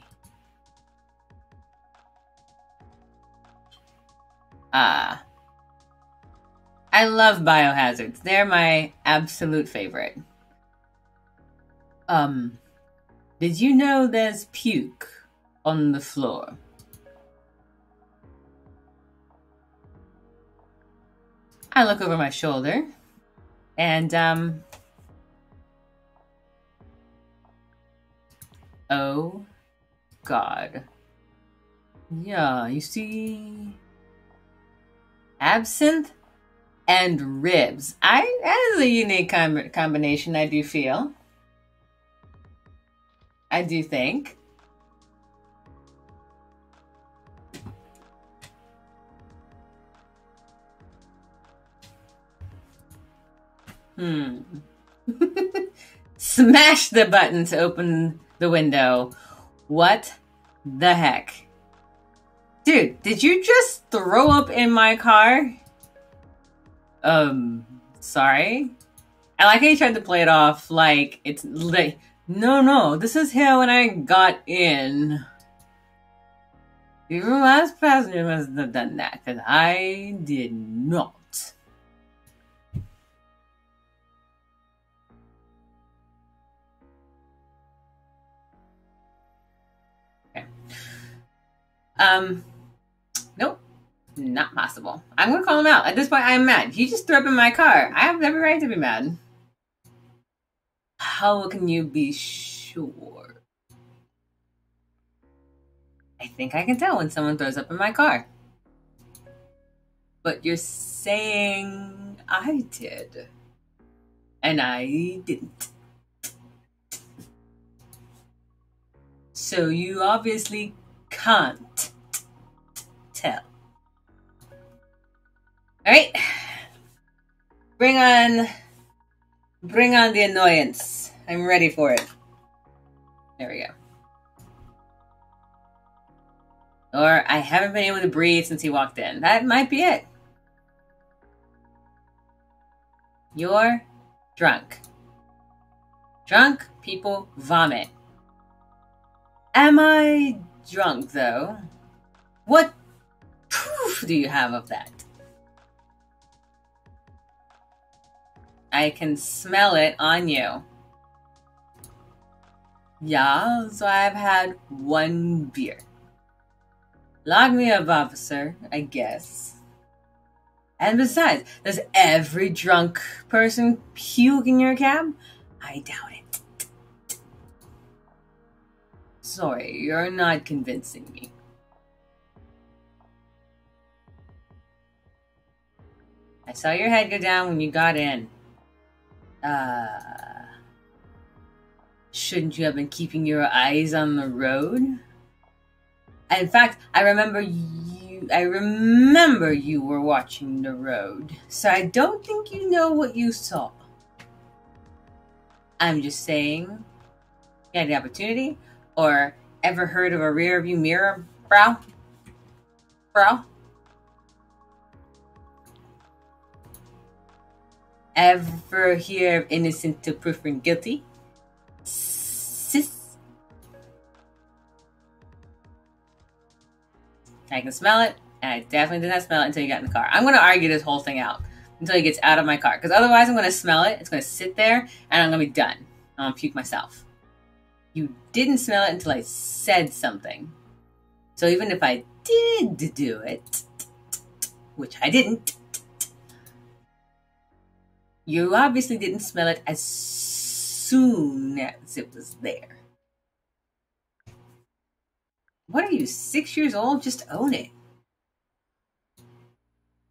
I love biohazards. They're my absolute favorite. Did you know there's puke on the floor? I look over my shoulder and, oh God. Yeah, you see, absinthe and ribs. That is a unique combination, I do feel. I do think. Smash the button to open the window. What the heck? Dude, did you just throw up in my car? Sorry? I like how you tried to play it off like it's like, no, this is here when I got in. Your last passenger must have done that, because I did not. Okay. Nope. Not possible. I'm gonna call him out. At this point, I'm mad. He just threw up in my car. I have every right to be mad. How can you be sure? I think I can tell when someone throws up in my car. But you're saying I did. And I didn't. So you obviously can't tell. Alright. Bring on the annoyance. I'm ready for it. There we go. Or I haven't been able to breathe since he walked in. That might be it. You're drunk. Drunk people vomit. Am I drunk, though? What proof do you have of that? I can smell it on you. Yeah, so I've had one beer. Lock me up, officer, I guess. And besides, does every drunk person puke in your cab? I doubt it. Sorry, you're not convincing me. I saw your head go down when you got in. Shouldn't you have been keeping your eyes on the road? In fact, I remember you were watching the road, so I don't think you know what you saw. I'm just saying, you had the opportunity, or ever heard of a rear view mirror, bro? Ever hear of innocent till proven guilty? Sis? I can smell it, and I definitely did not smell it until you got in the car. I'm going to argue this whole thing out until he gets out of my car, because otherwise I'm going to smell it, it's going to sit there, and I'm going to be done. I'm going to puke myself. You didn't smell it until I said something. So even if I did do it, which I didn't, you obviously didn't smell it as soon as it was there. What are you, 6 years old? Just own it.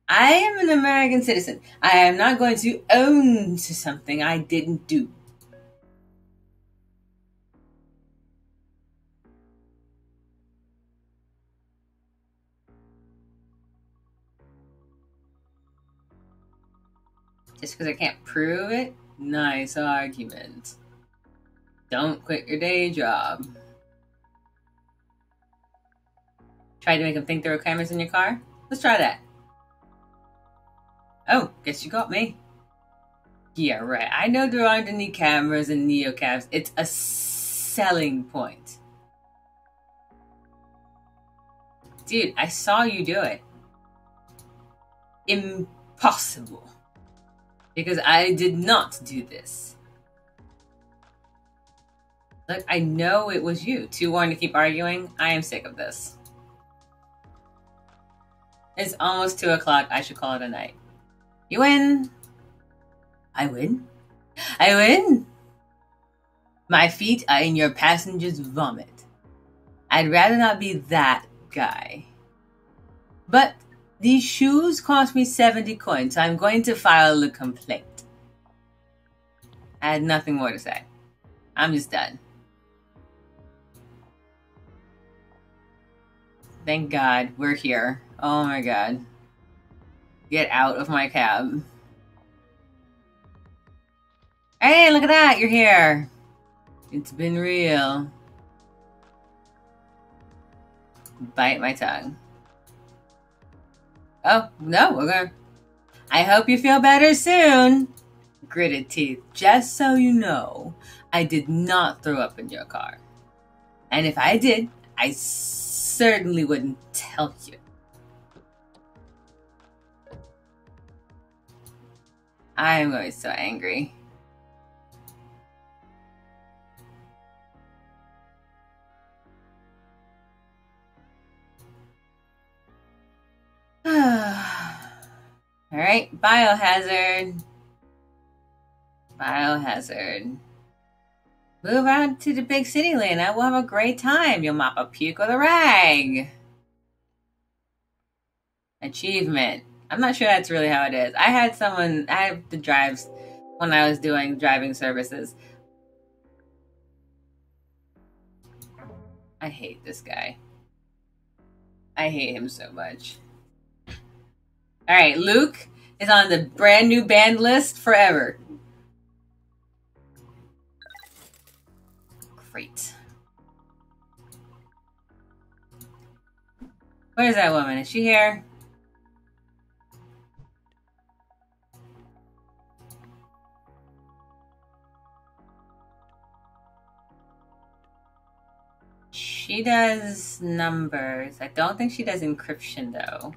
I am an American citizen. I am not going to own to something I didn't do. Just because I can't prove it? Nice argument. Don't quit your day job. Tried to make them think there were cameras in your car? Let's try that. Oh, guess you got me. Yeah, right. I know there aren't any cameras in neocabs. It's a selling point. Dude, I saw you do it. Impossible. Because I did not do this. Look, I know it was you. Too worn to keep arguing? I am sick of this. It's almost 2 o'clock. I should call it a night. You win. I win? I win? My feet are in your passenger's vomit. I'd rather not be that guy. But these shoes cost me 70 coins, so I'm going to file a complaint. I had nothing more to say. I'm just done. Thank God we're here. Oh my God. Get out of my cab. Hey, look at that. You're here. It's been real. Bite my tongue. Oh, no. Okay. I hope you feel better soon. Gritted teeth. Just so you know, I did not throw up in your car. And if I did, I certainly wouldn't tell you. I'm always so angry. Alright, biohazard. Biohazard. Move out to the big city, Lina. We'll have a great time. You'll mop a puke with a rag. Achievement. I'm not sure that's really how it is. I had the drives when I was doing driving services. I hate this guy. I hate him so much. All right, Luke is on the brand new banned list forever. Great. Where's that woman? Is she here? She does numbers. I don't think she does encryption, though.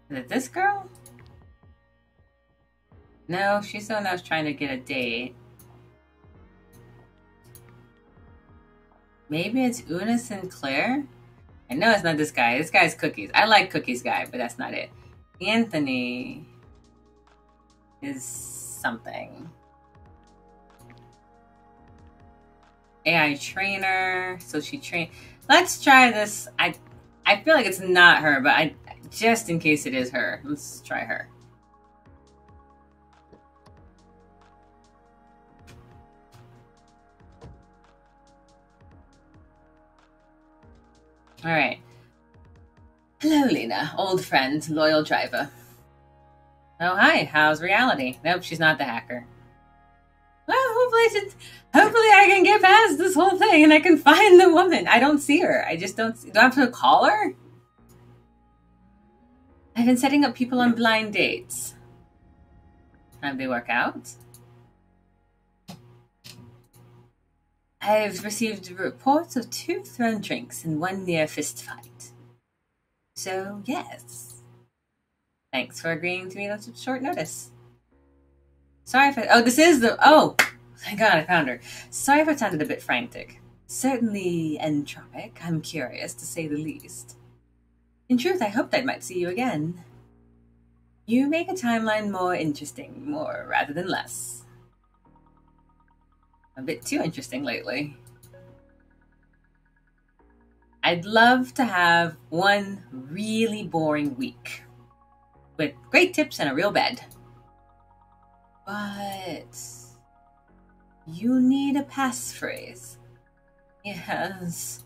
Is it this girl? No, she's the one that was trying to get a date. Maybe it's Una Sinclair? I know it's not this guy. This guy's Cookies. I like Cookies guy, but that's not it. Anthony is something. AI trainer. So she trained. Let's try this. I feel like it's not her, but just in case it is her, let's try her. All right. Hello, Lina. Old friend, loyal driver. Oh, hi. How's reality? Nope, she's not the hacker. Well, hopefully I can get past this whole thing and I can find the woman. I don't see her. I just don't see. Do I have to call her? I've been setting up people on blind dates. Have they work out? I've received reports of 2 thrown drinks and 1 near fist fight. So, yes. Thanks for agreeing to meet on such short notice. Sorry if this is the... Oh! Thank God I found her. Sorry if I sounded a bit frantic. Certainly entropic, I'm curious, to say the least. In truth, I hoped I might see you again. You make a timeline more interesting, more rather than less. A bit too interesting lately. I'd love to have one really boring week with great tips and a real bed. But you need a passphrase. Yes.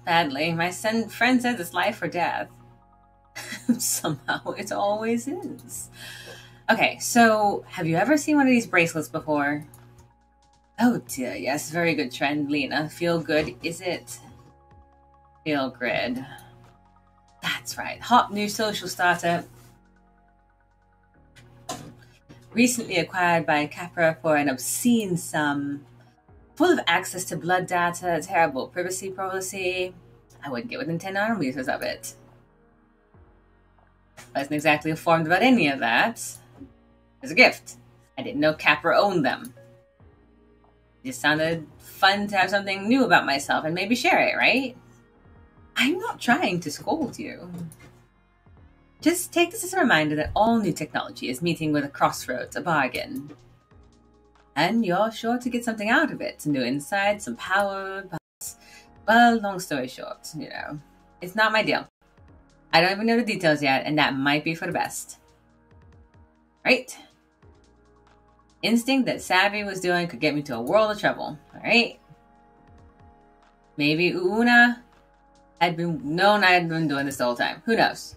Badly. My friend says it's life or death. Somehow it always is. Okay, so have you ever seen one of these bracelets before? Oh dear, yes, very good trend, Lina. Feel good, is it? Feel grid. That's right. Hot new social starter. Recently acquired by Capra for an obscene sum. Full of access to blood data, terrible privacy policy. I wouldn't get within 10 arm meters of it. I wasn't exactly informed about any of that. It was a gift. I didn't know Capra owned them. It just sounded fun to have something new about myself and maybe share it, right? I'm not trying to scold you. Just take this as a reminder that all new technology is meeting with a crossroads, a bargain. And you're sure to get something out of it. Some new insights, some power, but, well, long story short, it's not my deal. I don't even know the details yet, and that might be for the best. Right? Instinct that Savvy was doing could get me to a world of trouble, alright? Maybe Una had been known I had been doing this the whole time. Who knows?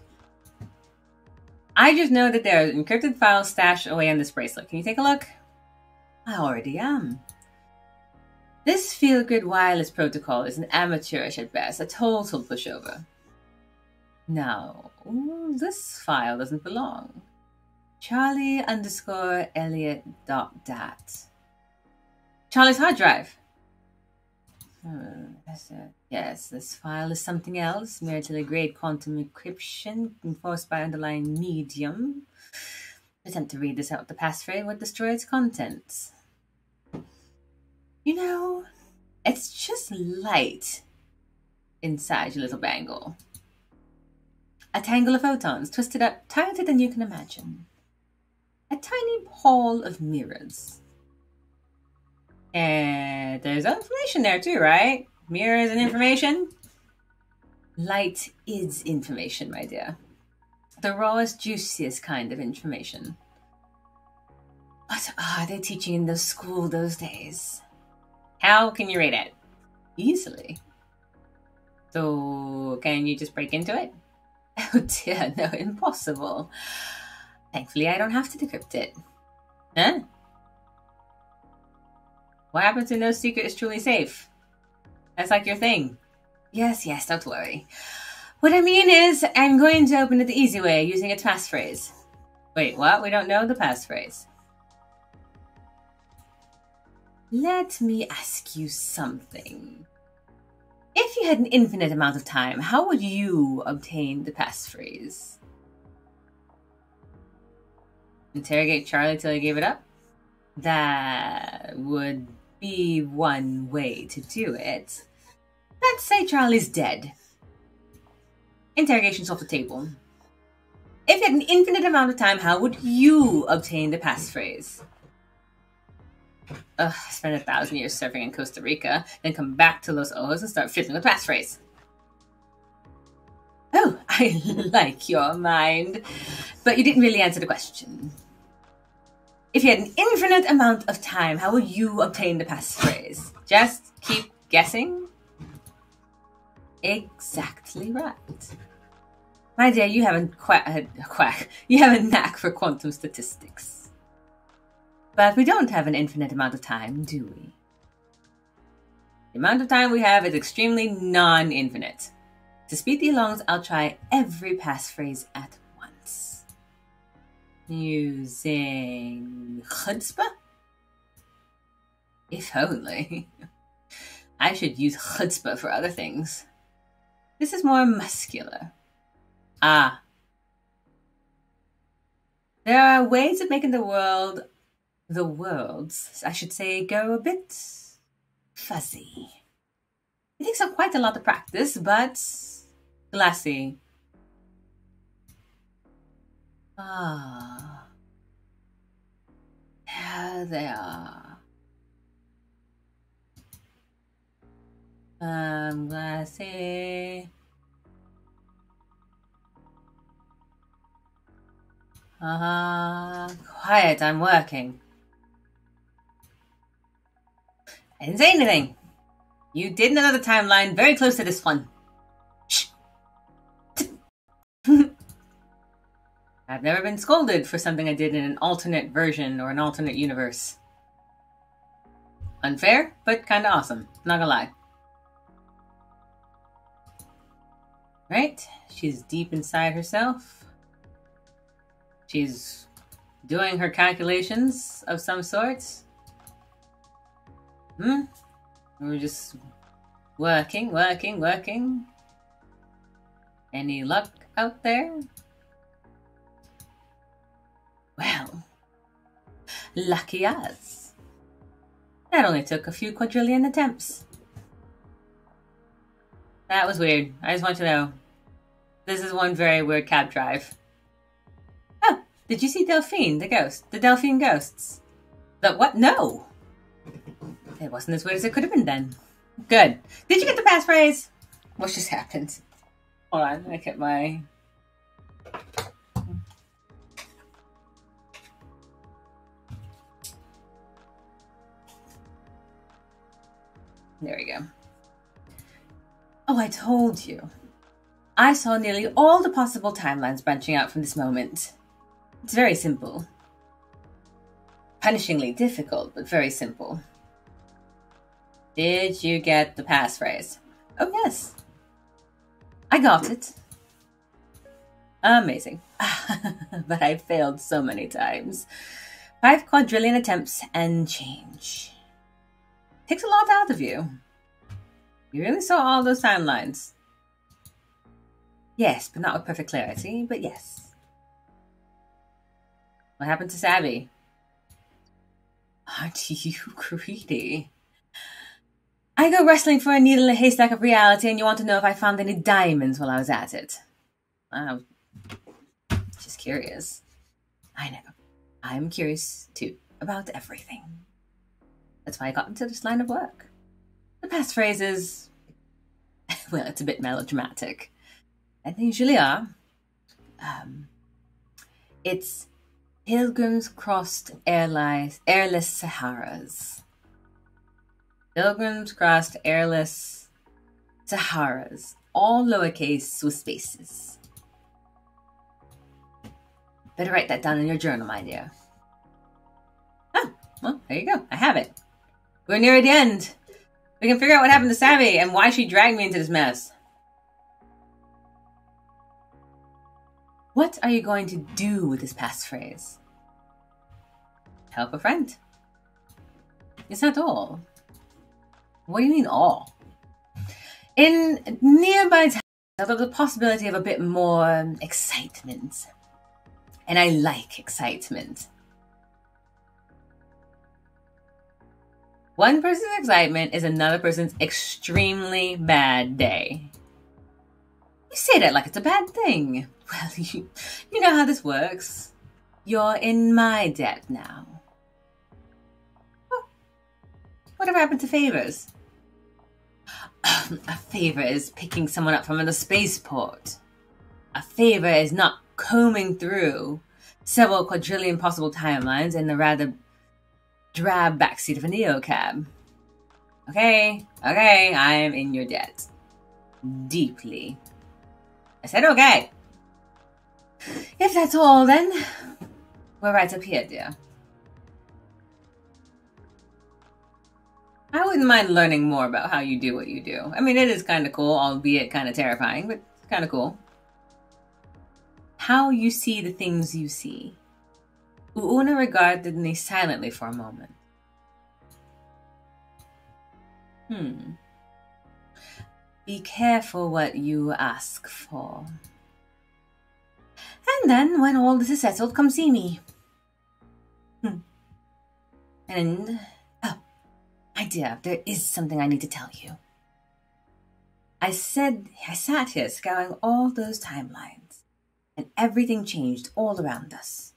I just know that there are encrypted files stashed away on this bracelet. Can you take a look? I already am. This feel-good wireless protocol is an amateurish at best, a total pushover. No, this file doesn't belong. Charlie underscore Elliot dot dat. Charlie's hard drive. Yes, this file is something else. Military-grade quantum encryption enforced by underlying medium. Attempt to read this out. The passphrase would destroy its contents. You know, it's just light inside your little bangle. A tangle of photons, twisted up tighter than you can imagine. A tiny hall of mirrors. And there's information there too, right? Mirrors and information. Light is information, my dear. The rawest, juiciest kind of information. What are they teaching in the school those days? How can you read it? Easily. So, can you just break into it? Oh dear, no, impossible. Thankfully, I don't have to decrypt it. Huh? What happens when no secret is truly safe? That's like your thing. Yes, don't worry. What I mean is, I'm going to open it the easy way, using its passphrase. Wait, what? We don't know the passphrase. Let me ask you something. If you had an infinite amount of time, how would you obtain the passphrase? Interrogate Charlie till he gave it up? That would be one way to do it. Let's say Charlie's dead. Interrogation's off the table. If you had an infinite amount of time, how would you obtain the passphrase? Spend 1,000 years surfing in Costa Rica, then come back to Los Ojos and start fiddling with passphrase. Oh, I like your mind. But you didn't really answer the question. If you had an infinite amount of time, how would you obtain the passphrase? Just keep guessing? Exactly right. My dear, you have you have a knack for quantum statistics. But we don't have an infinite amount of time, do we? The amount of time we have is extremely non-infinite. To speed thee along, I'll try every passphrase at once. Using chutzpah? If only. I should use chutzpah for other things. This is more muscular. Ah. There are ways of making the worlds, I should say, go a bit fuzzy. It takes up quite a lot of practice, but glassy. Ah. There they are. Glassy. Quiet, I'm working. I didn't say anything. You did another timeline very close to this one. Shh. I've never been scolded for something I did in an alternate version or an alternate universe. Unfair, but kinda awesome. Not gonna lie. Right? She's deep inside herself. She's doing her calculations of some sorts. We're just working. Any luck out there? Well, lucky us. That only took a few quadrillion attempts. That was weird. I just want you to know. This is one very weird cab drive. Oh, did you see Delphine, the ghost? The Delphine ghosts? The what? No! It wasn't as weird as it could have been then. Good. Did you get the passphrase? What just happened? Hold on, I get my... There we go. Oh, I told you. I saw nearly all the possible timelines branching out from this moment. It's very simple. Punishingly difficult, but very simple. Did you get the passphrase? Oh, yes. I got it. Amazing. But I failed so many times. 5 quadrillion attempts and change. Takes a lot out of you. You really saw all those timelines. Yes, but not with perfect clarity, but yes. What happened to Savvy? Aren't you greedy? I go wrestling for a needle in a haystack of reality, and you want to know if I found any diamonds while I was at it. I'm just curious. I know. I'm curious, too, about everything. That's why I got into this line of work. The passphrases, well, it's a bit melodramatic. And they usually are. It's Pilgrims crossed airless Saharas. Pilgrims crossed airless Saharas. All lowercase with spaces. Better write that down in your journal, my dear. Oh, well, there you go. I have it. We're near the end. We can figure out what happened to Savvy and why she dragged me into this mess. What are you going to do with this passphrase? Help a friend. It's not all. What do you mean all? In nearby times, there's the possibility of a bit more excitement. And I like excitement. One person's excitement is another person's extremely bad day. You say that like it's a bad thing. Well, you know how this works. You're in my debt now. Oh, whatever happened to favors? A favor is picking someone up from a spaceport. A favor is not combing through several quadrillion possible timelines in the rather drab backseat of a neocab. Okay, I am in your debt. Deeply. I said okay. If that's all, then we're right up here, dear. I wouldn't mind learning more about how you do what you do. I mean, it is kind of cool, albeit kind of terrifying, but it's kind of cool. How you see the things you see. Uuna regarded me silently for a moment. Be careful what you ask for. And then, when all this is settled, come see me. And, oh, my dear, there is something I need to tell you. I sat here scouring all those timelines, and everything changed all around us.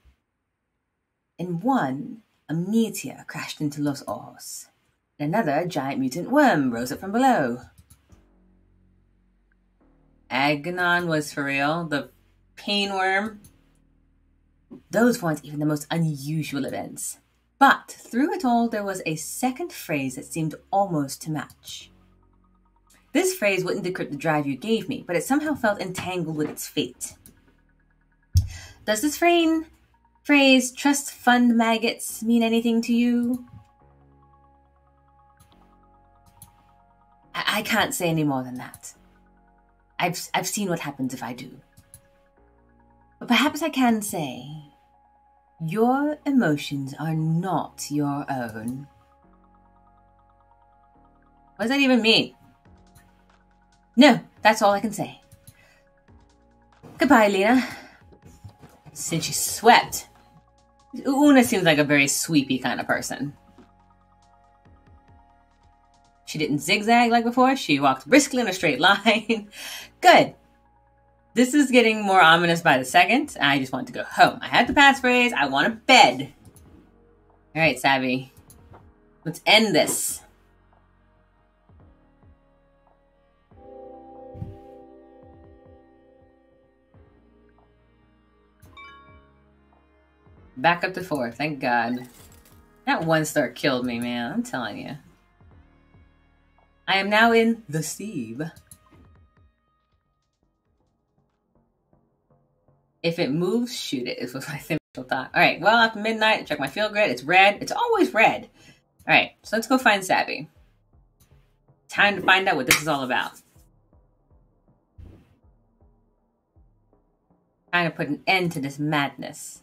In one, a meteor crashed into Los Ojos. In another, a giant mutant worm rose up from below. Aghanon was for real. The pain worm. Those weren't even the most unusual events. But through it all, there was a second phrase that seemed almost to match. This phrase wouldn't decrypt the drive you gave me, but it somehow felt entangled with its fate. Does this phrase trust fund maggots mean anything to you? I can't say any more than that. I've seen what happens if I do. But perhaps I can say, your emotions are not your own. What does that even mean? No, that's all I can say. Goodbye, Lina. Since she swept, Una seems like a very sweepy kind of person. She didn't zigzag like before. She walked briskly in a straight line. Good. This is getting more ominous by the second. I just want to go home. I had the passphrase. I want a bed. All right, Savvy. Let's end this. Back up to 4. Thank God. That 1-star killed me, man. I'm telling you. I am now in the Steve. If it moves, shoot it. Is what my initial thought. All right. Well, after midnight, check my field grid. It's red. It's always red. All right. So let's go find Savvy. Time to find out what this is all about. Trying to put an end to this madness.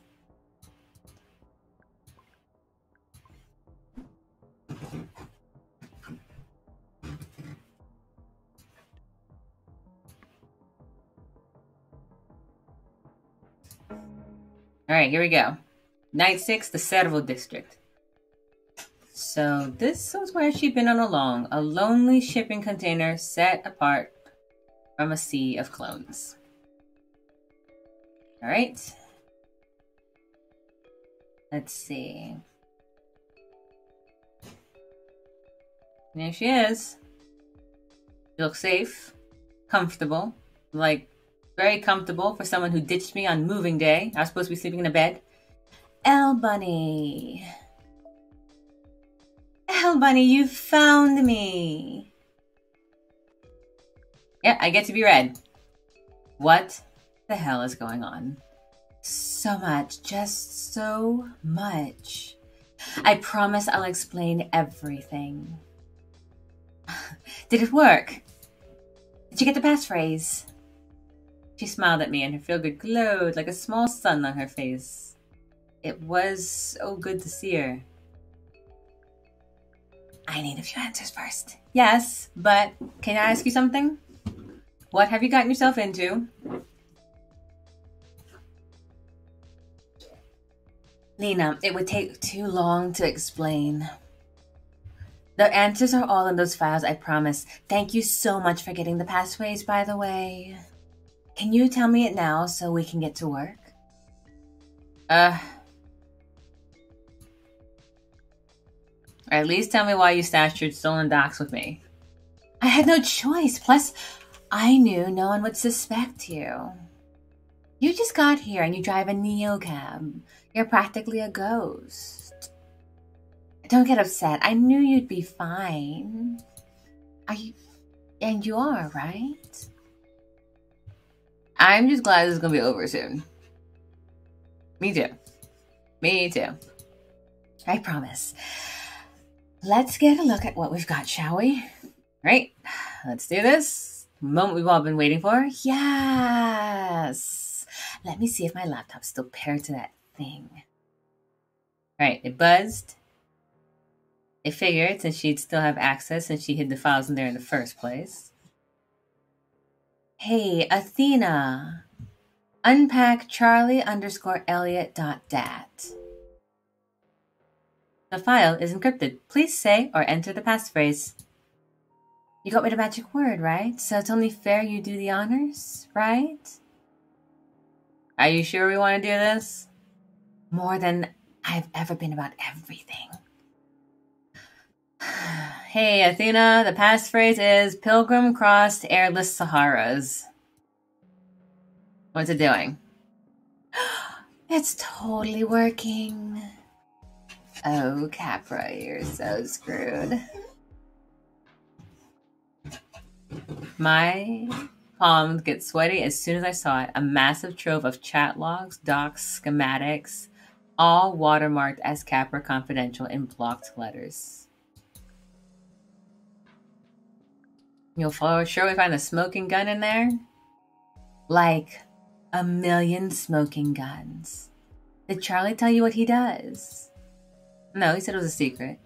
Alright, here we go. Night 6, the Servo District. So this was where she'd been all along. A lonely shipping container set apart from a sea of clones. Alright. Let's see. There she is. She looks safe, comfortable, like very comfortable for someone who ditched me on moving day. I was supposed to be sleeping in a bed. Elle Bunny. Elle Bunny, you found me. Yeah, I get to be read. What the hell is going on? So much, just so much. I promise I'll explain everything. Did it work? Did you get the passphrase? She smiled at me and her feel-good glowed like a small sun on her face. It was so good to see her. I need a few answers first. Yes, but can I ask you something? What have you gotten yourself into? Lina, it would take too long to explain. The answers are all in those files, I promise. Thank you so much for getting the passphrase, by the way. Can you tell me it now so we can get to work? Or at least tell me why you stashed your stolen docs with me. I had no choice. Plus, I knew no one would suspect you. You just got here and you drive a neocab. You're practically a ghost. Don't get upset. I knew you'd be fine. And you are, right? I'm just glad this is going to be over soon. Me too. Me too. I promise. Let's get a look at what we've got, shall we? Right? Let's do this. The moment we've all been waiting for. Yes. Let me see if my laptop's still paired to that thing. Right, it buzzed. I figured since she'd still have access since she hid the files in there in the first place. Hey, Athena. Unpack Charlie_Elliot.dat. The file is encrypted. Please say or enter the passphrase. You got me the magic word, right? So it's only fair you do the honors, right? Are you sure we want to do this? More than I've ever been about everything. Hey, Athena, the passphrase is Pilgrim crossed airless Saharas. What's it doing? It's totally working. Oh, Capra, you're so screwed. My palms get sweaty as soon as I saw it. A massive trove of chat logs, docs, schematics, all watermarked as Capra Confidential in blocked letters. You'll surely find a smoking gun in there? Like 1,000,000 smoking guns. Did Charlie tell you what he does? No, he said it was a secret.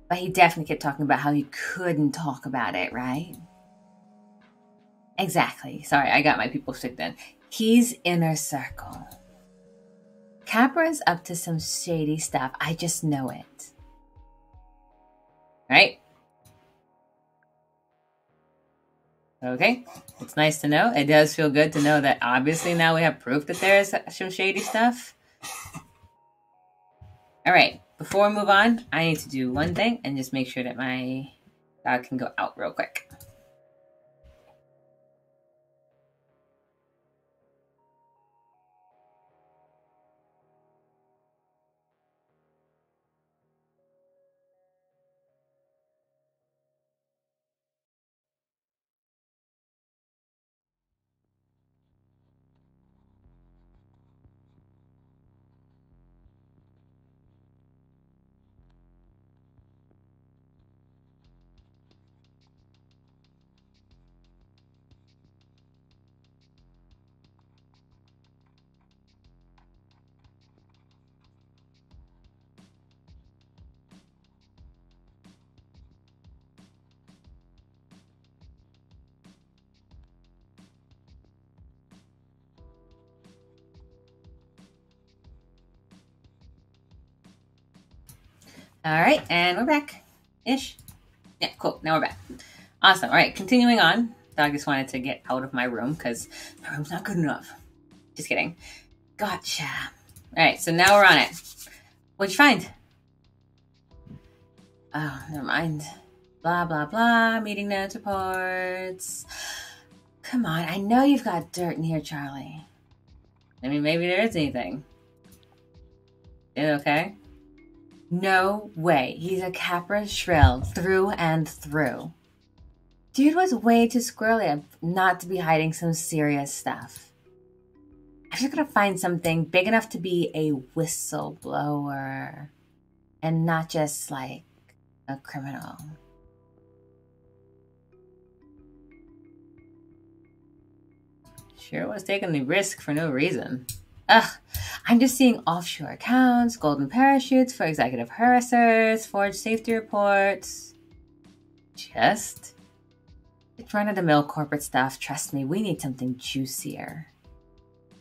But he definitely kept talking about how he couldn't talk about it, right? Exactly. Sorry, I got my people sick then. He's inner circle. Capra's up to some shady stuff. I just know it. Right? Okay, it's nice to know. It does feel good to know that obviously now we have proof that there is some shady stuff. All right, before we move on, I need to do one thing and just make sure that my dog can go out real quick. All right, and we're back-ish. Yeah, cool. Now we're back. Awesome. All right, continuing on. Dog just wanted to get out of my room because my room's not good enough. Just kidding. Gotcha. All right, so now we're on it. What'd you find? Oh, never mind. Blah, blah, blah. Meeting notes, reports. Come on, I know you've got dirt in here, Charlie. I mean, maybe there is anything. Is it okay? No way. He's a Capra shrill through and through. Dude was way too squirrely not to be hiding some serious stuff. I just gotta find something big enough to be a whistleblower and not just like a criminal. Sure was taking the risk for no reason. Ugh, I'm just seeing offshore accounts, golden parachutes for executive harassers, forged safety reports. Just? It's run-of-the-mill corporate stuff. Trust me, we need something juicier.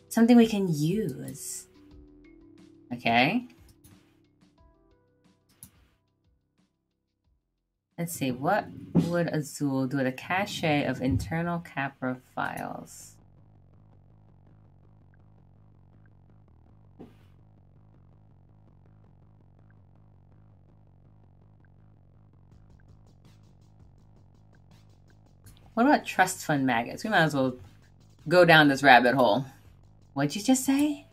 Something we can use. Okay? Let's see, what would Azul do with a cache of internal Capra files? What about trust fund maggots? We might as well go down this rabbit hole. What'd you just say?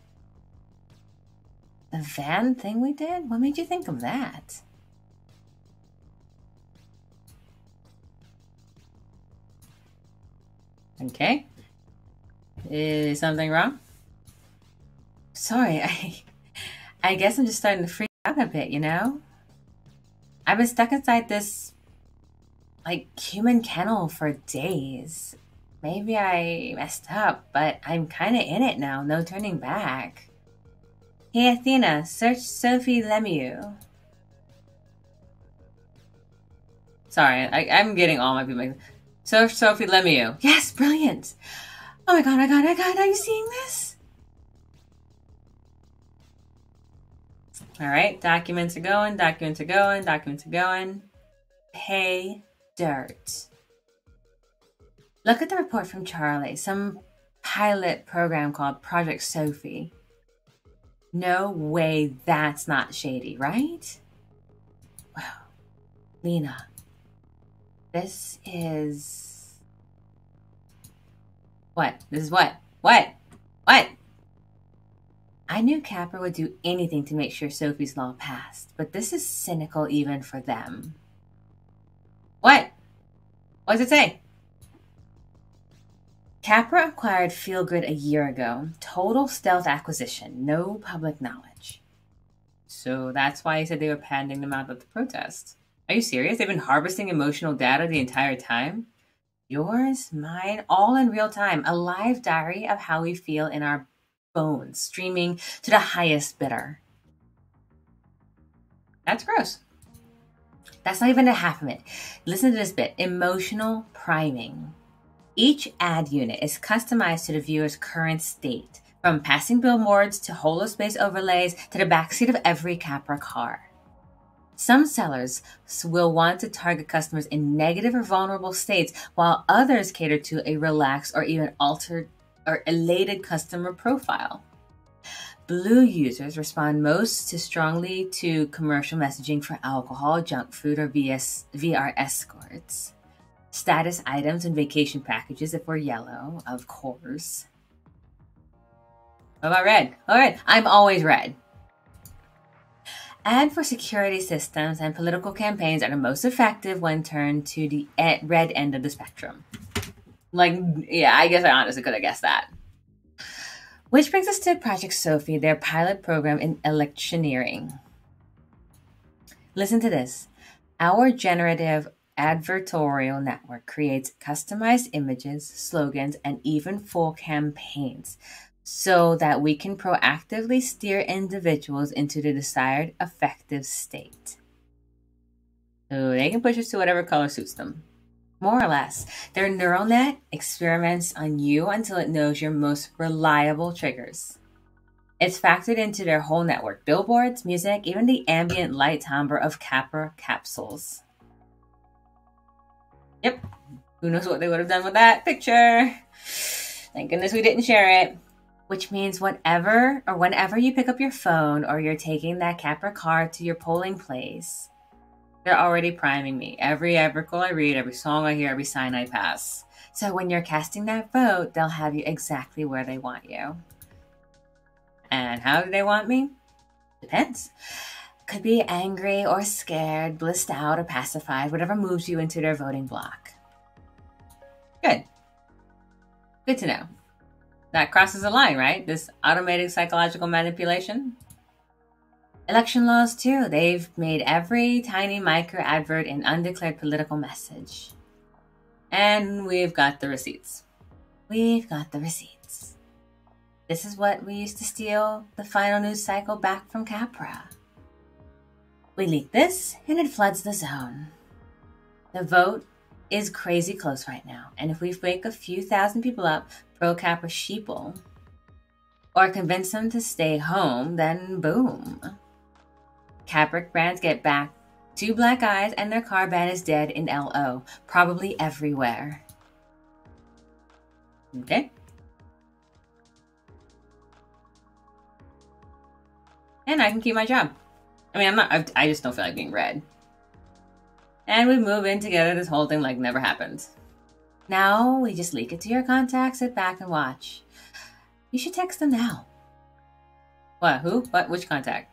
The van thing we did? What made you think of that? Okay. Is something wrong? Sorry, I guess I'm just starting to freak out a bit, you know? I've been stuck inside this like human kennel for days. Maybe I messed up, but I'm kind of in it now. No turning back. Hey Athena, search Sophie Lemieux. Sorry, I'm getting all my people. Search Sophie Lemieux. Yes, brilliant. Oh my god, are you seeing this? All right, documents are going. Pay dirt. Look at the report from Charlie, some pilot program called Project Sophie. No way that's not shady, right? Wow. Lina, this is... What? This is what? What? I knew Capra would do anything to make sure Sophie's law passed, but this is cynical even for them. What? What does it say? Capra acquired Feelgrid a year ago. Total stealth acquisition. No public knowledge. So that's why he said they were patenting them out at the protest. Are you serious? They've been harvesting emotional data the entire time? Yours, mine, all in real time. A live diary of how we feel in our bones, streaming to the highest bidder. That's gross. That's not even a half of it. Listen to this bit. Emotional priming. Each ad unit is customized to the viewer's current state, from passing billboards to holospace overlays to the backseat of every Capra car. Some sellers will want to target customers in negative or vulnerable states, while others cater to a relaxed or even altered or elated customer profile. Blue users respond most strongly to commercial messaging for alcohol, junk food, or VR escorts. Status items and vacation packages if we're yellow, of course. What about red? All right, I'm always red. Ad for security systems and political campaigns are the most effective when turned to the red end of the spectrum. Like, yeah, I guess I honestly could have guessed that. Which brings us to Project Sophie, their pilot program in electioneering. Listen to this. Our generative advertorial network creates customized images, slogans, and even full campaigns so that we can proactively steer individuals into the desired effective state. So they can push us to whatever color suits them. More or less, their neural net experiments on you until it knows your most reliable triggers. It's factored into their whole network: billboards, music, even the ambient light timbre of Capra capsules. Yep. Who knows what they would have done with that picture? Thank goodness we didn't share it. Which means whenever you pick up your phone or you're taking that Capra card to your polling place, they're already priming me. Every article I read, every song I hear, every sign I pass. So when you're casting that vote, they'll have you exactly where they want you. And how do they want me? Depends. Could be angry or scared, blissed out or pacified, whatever moves you into their voting block. Good. Good to know. That crosses a line, right? This automated psychological manipulation. Election laws, too. They've made every tiny micro advert an undeclared political message. And we've got the receipts. We've got the receipts. This is what we used to steal the final news cycle back from Capra. We leak this, and it floods the zone. The vote is crazy close right now, and if we wake a few thousand people up pro-Capra sheeple, or convince them to stay home, then boom. Capric brands get back 2 black eyes and their car ban is dead in LO, probably everywhere. Okay. And I can keep my job. I mean, I just don't feel like being read. And we move in together, this whole thing like never happened. Now we just leak it to your contacts, sit back and watch. You should text them now. What? Who? What? Which contact?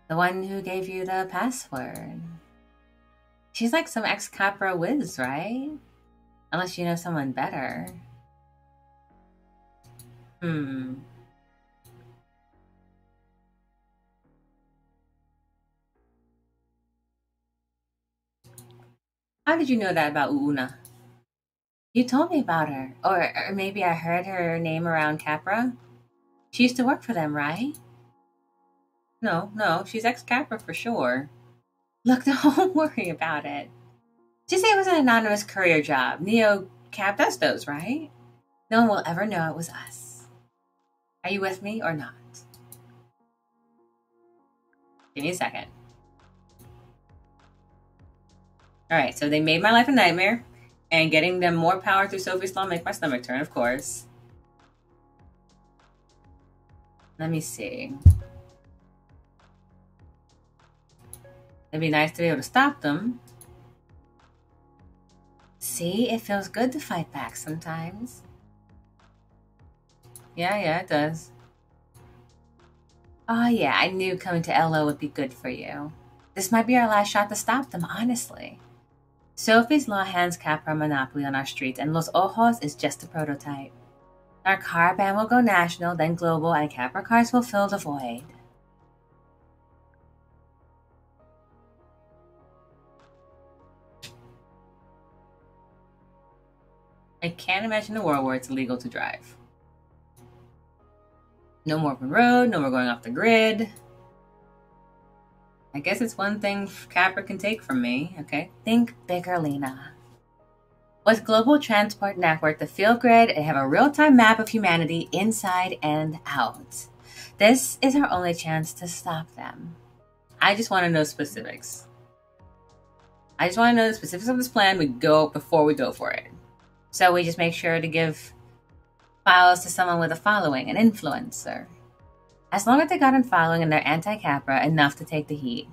The one who gave you the password. She's like some ex-Capra whiz, right? Unless you know someone better. How did you know that about Una? You told me about her. Or maybe I heard her name around Capra. She used to work for them, right? No, she's ex-Capra for sure. Look, don't worry about it. Just say it was an anonymous courier job. Neo Cap does those, right? No one will ever know it was us. Are you with me or not? Give me a second. Alright, so they made my life a nightmare, and getting them more power through Sophie's Law make my stomach turn, of course. Let me see. It'd be nice to be able to stop them. See, it feels good to fight back sometimes. Yeah, it does. Oh yeah, I knew coming to LO would be good for you. This might be our last shot to stop them, honestly. Sophie's Law hands Capra monopoly on our streets, and Los Ojos is just a prototype. Our car ban will go national, then global, and Capra cars will fill the void. I can't imagine a world where it's illegal to drive. No more open road, no more going off the grid. I guess it's one thing Capra can take from me, okay? Think bigger, Lina. With global transport network, the field grid, and have a real-time map of humanity inside and out. This is our only chance to stop them. I just want to know specifics. I just want to know the specifics of this plan before we go for it. So we just make sure to give files to someone with a following, an influencer. As long as they got a following and they're anti-Capra, enough to take the heat.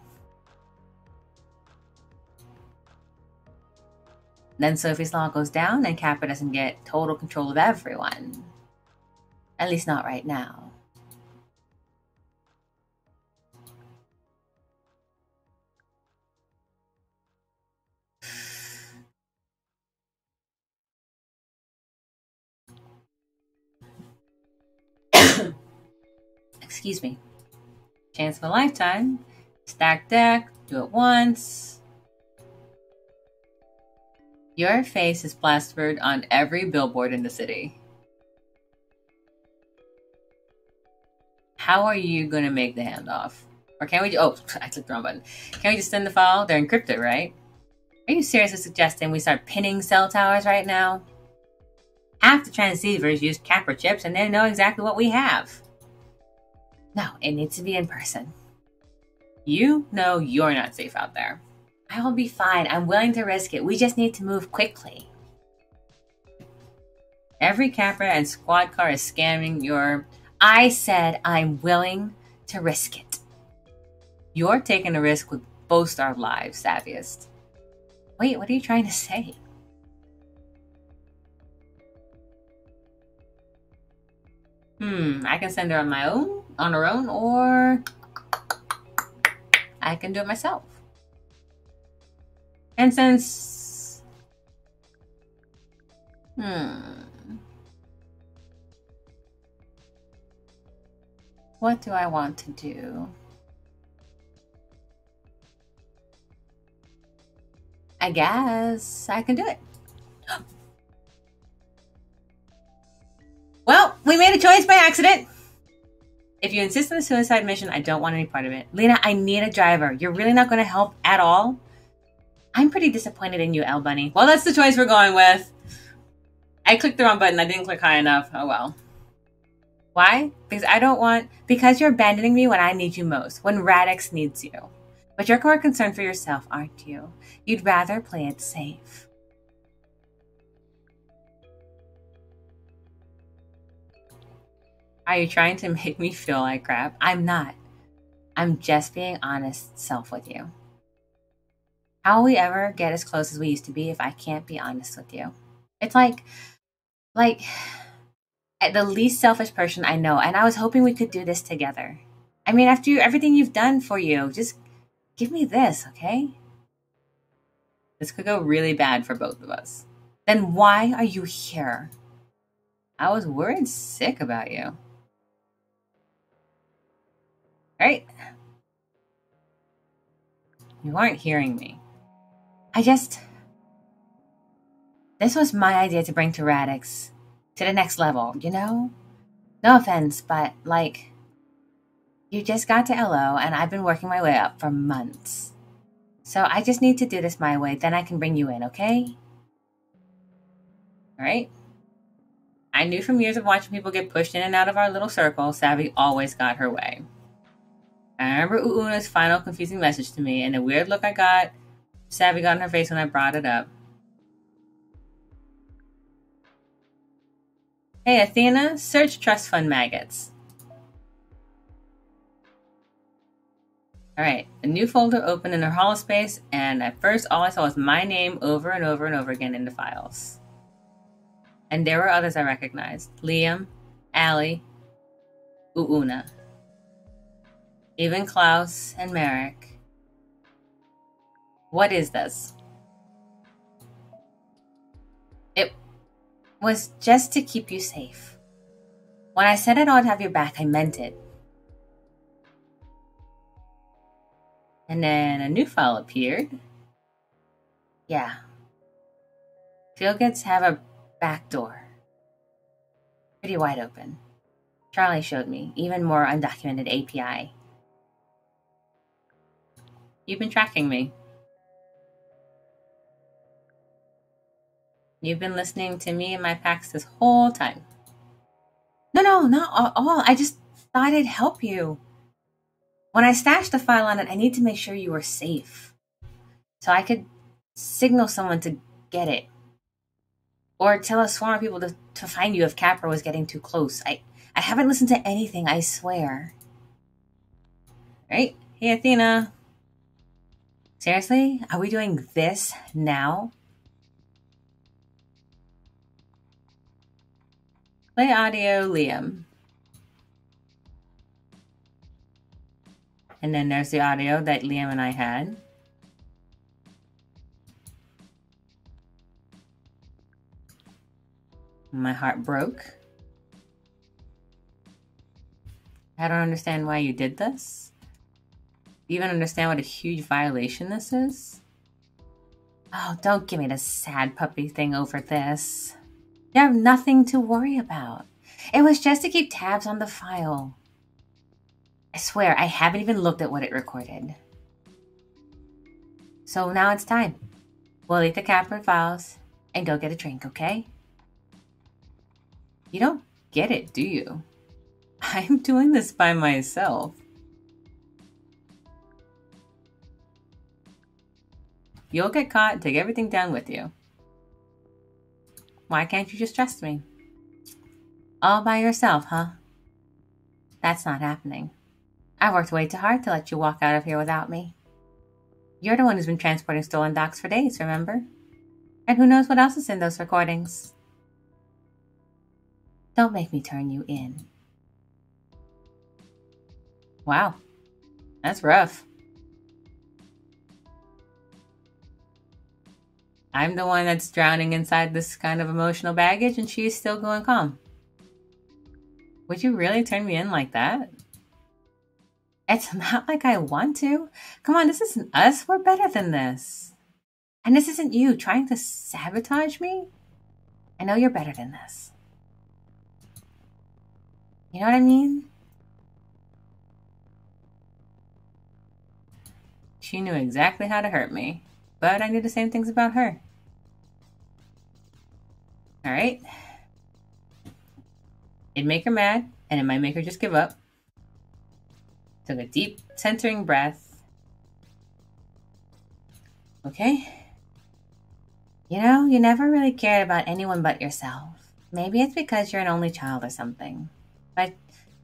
Then Sophie's Law goes down and Capra doesn't get total control of everyone. At least not right now. Excuse me. Chance of a lifetime. Stack deck. Do it once. Your face is plastered on every billboard in the city. How are you going to make the handoff? Or can we... Oh, I clicked the wrong button. Can we just send the file? They're encrypted, right? Are you seriously suggesting we start pinning cell towers right now? Half the transceivers use Capra chips and they know exactly what we have. No, it needs to be in person. You know you're not safe out there. I will be fine. I'm willing to risk it. We just need to move quickly. Every Capra and squad car is scamming your... I said I'm willing to risk it. You're taking a risk with both our lives, Savviest. Wait, what are you trying to say? I can send her on her own, or I can do it myself. And since... What do I want to do? I guess I can do it. Well, we made a choice by accident. If you insist on a suicide mission, I don't want any part of it. Lina, I need a driver. You're really not going to help at all? I'm pretty disappointed in you, L Bunny. Well, that's the choice we're going with. I clicked the wrong button. I didn't click high enough. Oh, well. Why? Because you're abandoning me when I need you most. When Radix needs you. But you're more concerned for yourself, aren't you? You'd rather play it safe. Are you trying to make me feel like crap? I'm not. I'm just being honest self with you. How will we ever get as close as we used to be if I can't be honest with you? It's like the least selfish person I know, and I was hoping we could do this together. I mean, after everything you've done for you, just give me this, okay? This could go really bad for both of us. Then why are you here? I was worried sick about you. Right? You aren't hearing me. This was my idea to bring to Radix to the next level, you know? No offense, but you just got to LO and I've been working my way up for months. So I just need to do this my way, then I can bring you in, okay? Alright? I knew from years of watching people get pushed in and out of our little circle, Savvy always got her way. I remember Uuna's final confusing message to me and the weird look Savvy got in her face when I brought it up. Hey Athena, search trust fund maggots. Alright, a new folder opened in her holospace, and at first all I saw was my name over and over and over again in the files. And there were others I recognized. Liam, Allie, Uuna. Even Klaus and Merrick. What is this? It was just to keep you safe. When I said I'd have your back, I meant it. And then a new file appeared. Yeah. Fieldgets have a back door. Pretty wide open. Charlie showed me. Even more undocumented API. You've been tracking me. You've been listening to me and my packs this whole time. No, not all. I just thought I'd help you. When I stashed the file on it, I need to make sure you were safe. So I could signal someone to get it. Or tell a swarm of people to find you if Capra was getting too close. I haven't listened to anything, I swear. Right? Hey, Athena. Seriously? Are we doing this now? Play audio, Liam. And then there's the audio that Liam and I had. My heart broke. I don't understand why you did this. Do you even understand what a huge violation this is? Oh, don't give me the sad puppy thing over this. You have nothing to worry about. It was just to keep tabs on the file. I swear, I haven't even looked at what it recorded. So now it's time. We'll eat the Capra files and go get a drink, okay? You don't get it, do you? I'm doing this by myself. You'll get caught and take everything down with you. Why can't you just trust me? All by yourself, huh? That's not happening. I worked way too hard to let you walk out of here without me. You're the one who's been transporting stolen docs for days, remember? And who knows what else is in those recordings. Don't make me turn you in. Wow. That's rough. I'm the one that's drowning inside this kind of emotional baggage, and she's still going calm. Would you really turn me in like that? It's not like I want to. Come on, this isn't us. We're better than this. And this isn't you trying to sabotage me. I know you're better than this. You know what I mean? She knew exactly how to hurt me, but I knew the same things about her. All right. It'd make her mad, and it might make her just give up. Took a deep, centering breath. Okay. You know, you never really cared about anyone but yourself. Maybe it's because you're an only child or something. But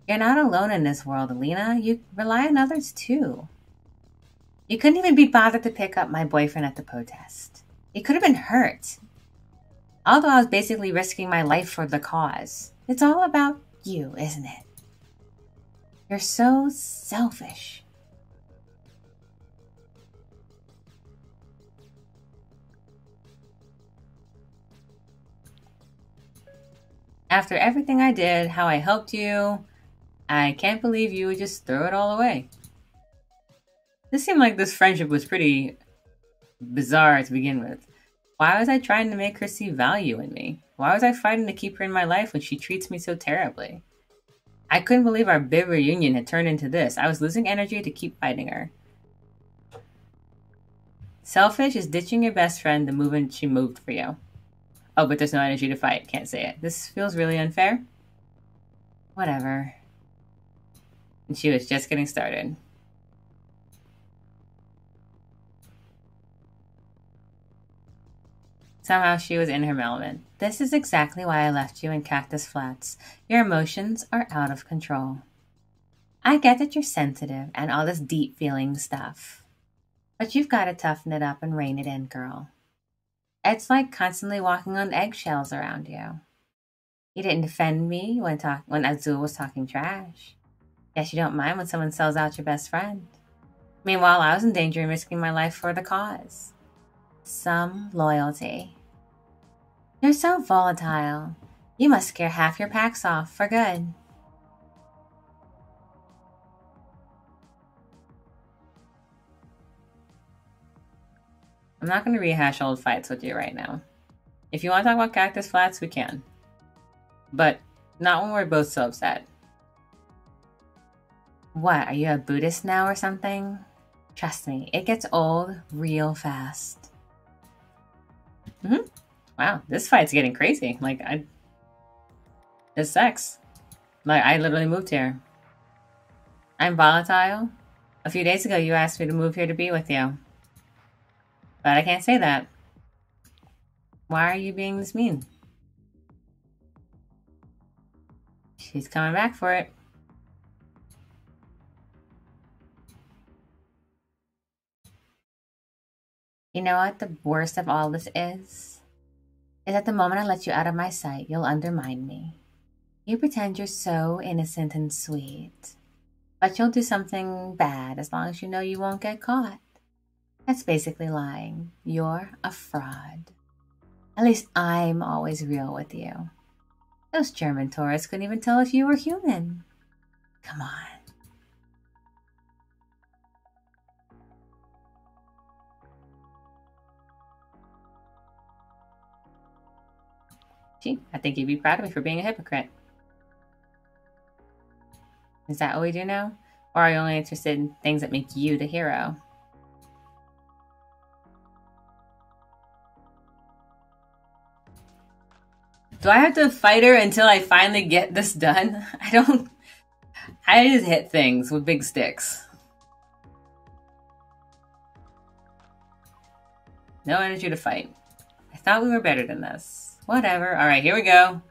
you're not alone in this world, Lina. You rely on others too. You couldn't even be bothered to pick up my boyfriend at the protest. He could have been hurt. Although I was basically risking my life for the cause. It's all about you, isn't it? You're so selfish. After everything I did, how I helped you, I can't believe you would just throw it all away. This seemed like this friendship was pretty bizarre to begin with. Why was I trying to make her see value in me? Why was I fighting to keep her in my life when she treats me so terribly? I couldn't believe our big reunion had turned into this. I was losing energy to keep fighting her. Selfish is ditching your best friend the moment she moved for you. Oh, but there's no energy to fight. Can't say it. This feels really unfair. Whatever. And she was just getting started. Somehow she was in her element. This is exactly why I left you in Cactus Flats. Your emotions are out of control. I get that you're sensitive and all this deep feeling stuff. But you've got to toughen it up and rein it in, girl. It's like constantly walking on eggshells around you. You didn't defend me when Azul was talking trash. Guess you don't mind when someone sells out your best friend. Meanwhile, I was in danger of risking my life for the cause. Some loyalty. You're so volatile. You must scare half your packs off for good. I'm not going to rehash old fights with you right now. If you want to talk about Cactus Flats, we can. But not when we're both so upset. What, are you a Buddhist now or something? Trust me, it gets old real fast. Wow, this fight's getting crazy. This sucks. I literally moved here. I'm volatile. A few days ago, you asked me to move here to be with you. But I can't say that. Why are you being this mean? She's coming back for it. You know what the worst of all this is? Is that the moment I let you out of my sight, you'll undermine me. You pretend you're so innocent and sweet. But you'll do something bad as long as you know you won't get caught. That's basically lying. You're a fraud. At least I'm always real with you. Those German tourists couldn't even tell if you were human. Come on. Gee, I think you'd be proud of me for being a hypocrite. Is that what we do now? Or are you only interested in things that make you the hero? Do I have to fight her until I finally get this done? I just hit things with big sticks. No energy to fight. I thought we were better than this. Whatever. Alright, here we go.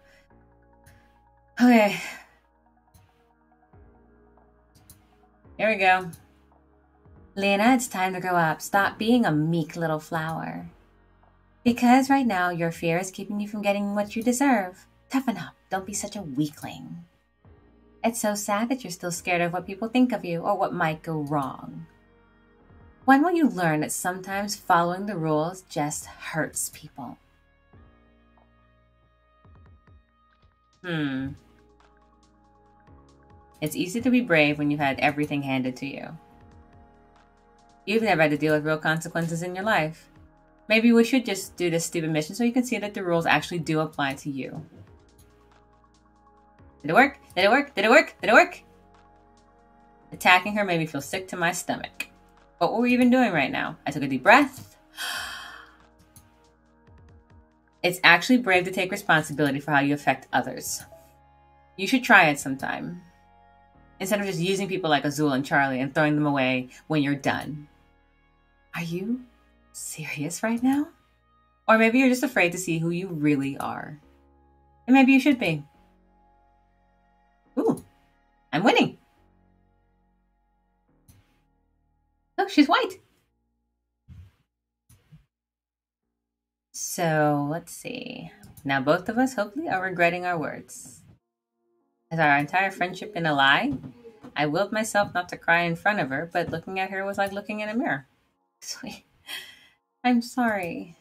Okay. Here we go. Lina, it's time to grow up. Stop being a meek little flower. Because right now, your fear is keeping you from getting what you deserve. Toughen up. Don't be such a weakling. It's so sad that you're still scared of what people think of you or what might go wrong. When will you learn that sometimes following the rules just hurts people? It's easy to be brave when you've had everything handed to you. You've never had to deal with real consequences in your life. Maybe we should just do this stupid mission so you can see that the rules actually do apply to you. Did it work? Did it work? Did it work? Did it work? Attacking her made me feel sick to my stomach. What were we even doing right now? I took a deep breath. It's actually brave to take responsibility for how you affect others. You should try it sometime. Instead of just using people like Azul and Charlie and throwing them away when you're done. Are you serious right now? Or maybe you're just afraid to see who you really are. And maybe you should be. Ooh, I'm winning. Look, she's white. So, let's see. Now both of us hopefully are regretting our words. Is our entire friendship been a lie? I willed myself not to cry in front of her, but looking at her was like looking in a mirror. Sweet. I'm sorry.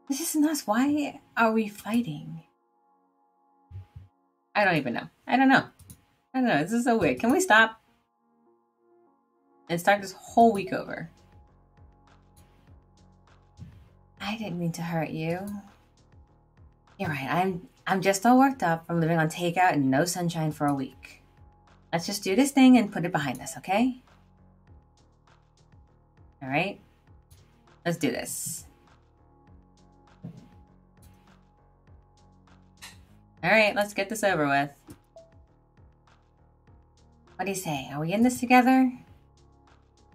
This isn't us. Why are we fighting? I don't even know. I don't know. This is so weird. Can we stop? And start this whole week over. I didn't mean to hurt you. You're right. I'm just all worked up from living on takeout and no sunshine for a week. Let's just do this thing and put it behind us, okay? All right? Let's do this. All right, let's get this over with. What do you say? Are we in this together?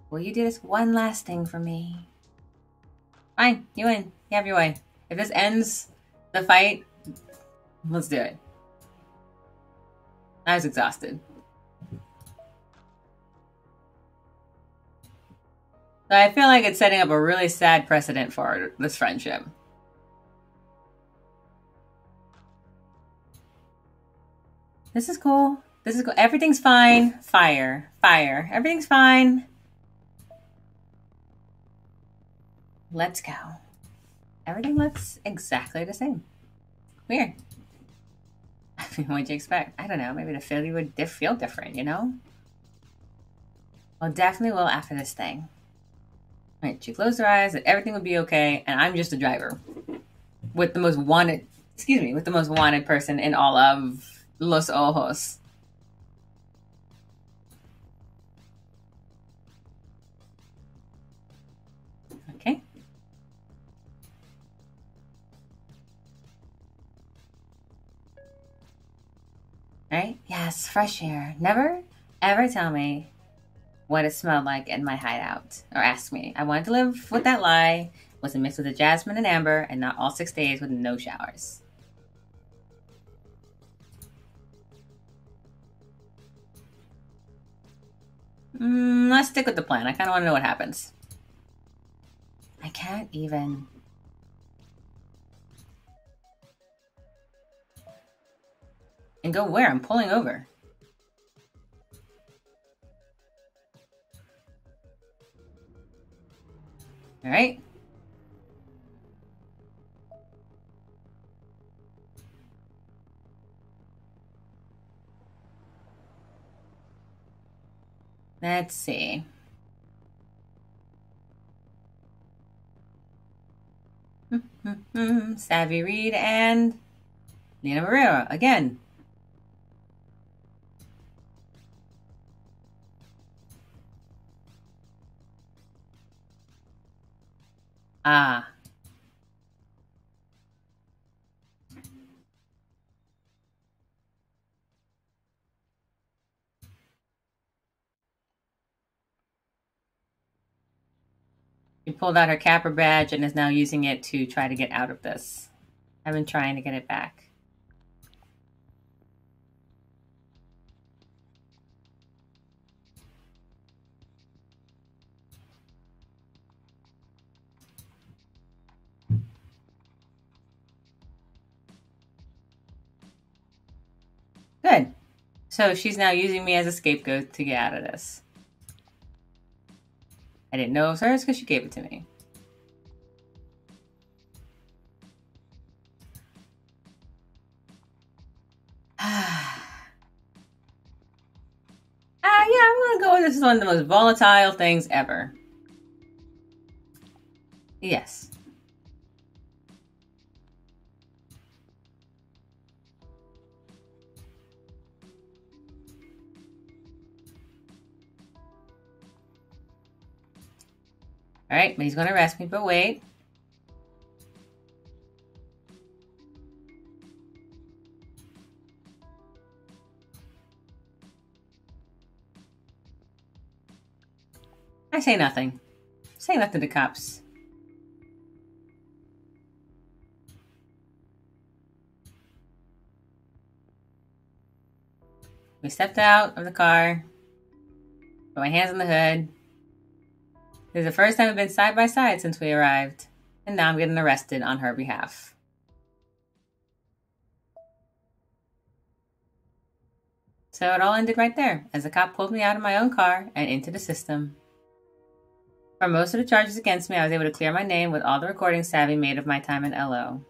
Will you do this one last thing for me? Fine, you win. You have your way. If this ends the fight, let's do it. I was exhausted. So I feel like it's setting up a really sad precedent for this friendship. This is cool. This is cool. Everything's fine. Fire. Fire. Everything's fine. Let's go. Everything looks exactly the same. Weird. I mean, what'd you expect? I don't know. Maybe the failure would feel different, you know? Well, definitely will after this thing. All right, she closed her eyes and everything would be okay, and I'm just a driver. With the most wanted, with the most wanted person in all of Los Ojos. Okay. Right? Yes, fresh air. Never, ever tell me what it smelled like in my hideout. Or ask me. I wanted to live with that lie. Was a mix with the jasmine and amber, and not all 6 days with no showers. Let's stick with the plan. I kind of want to know what happens. I can't even... And go where? I'm pulling over. All right. Let's see. Savvy Reed and Lina Barrera again. Ah. She pulled out her capper badge and is now using it to try to get out of this. I've been trying to get it back. Good. So she's now using me as a scapegoat to get out of this. I didn't know it was hers because she gave it to me. Yeah, I'm going to go with this is one of the most volatile things ever. Yes. All right, but he's going to arrest me, but wait. I say nothing. Say nothing to cops. We stepped out of the car. Put my hands on the hood. This is the first time we've been side by side since we arrived. And now I'm getting arrested on her behalf. So it all ended right there, as the cop pulled me out of my own car and into the system. For most of the charges against me, I was able to clear my name with all the recordings Savvy made of my time in LO.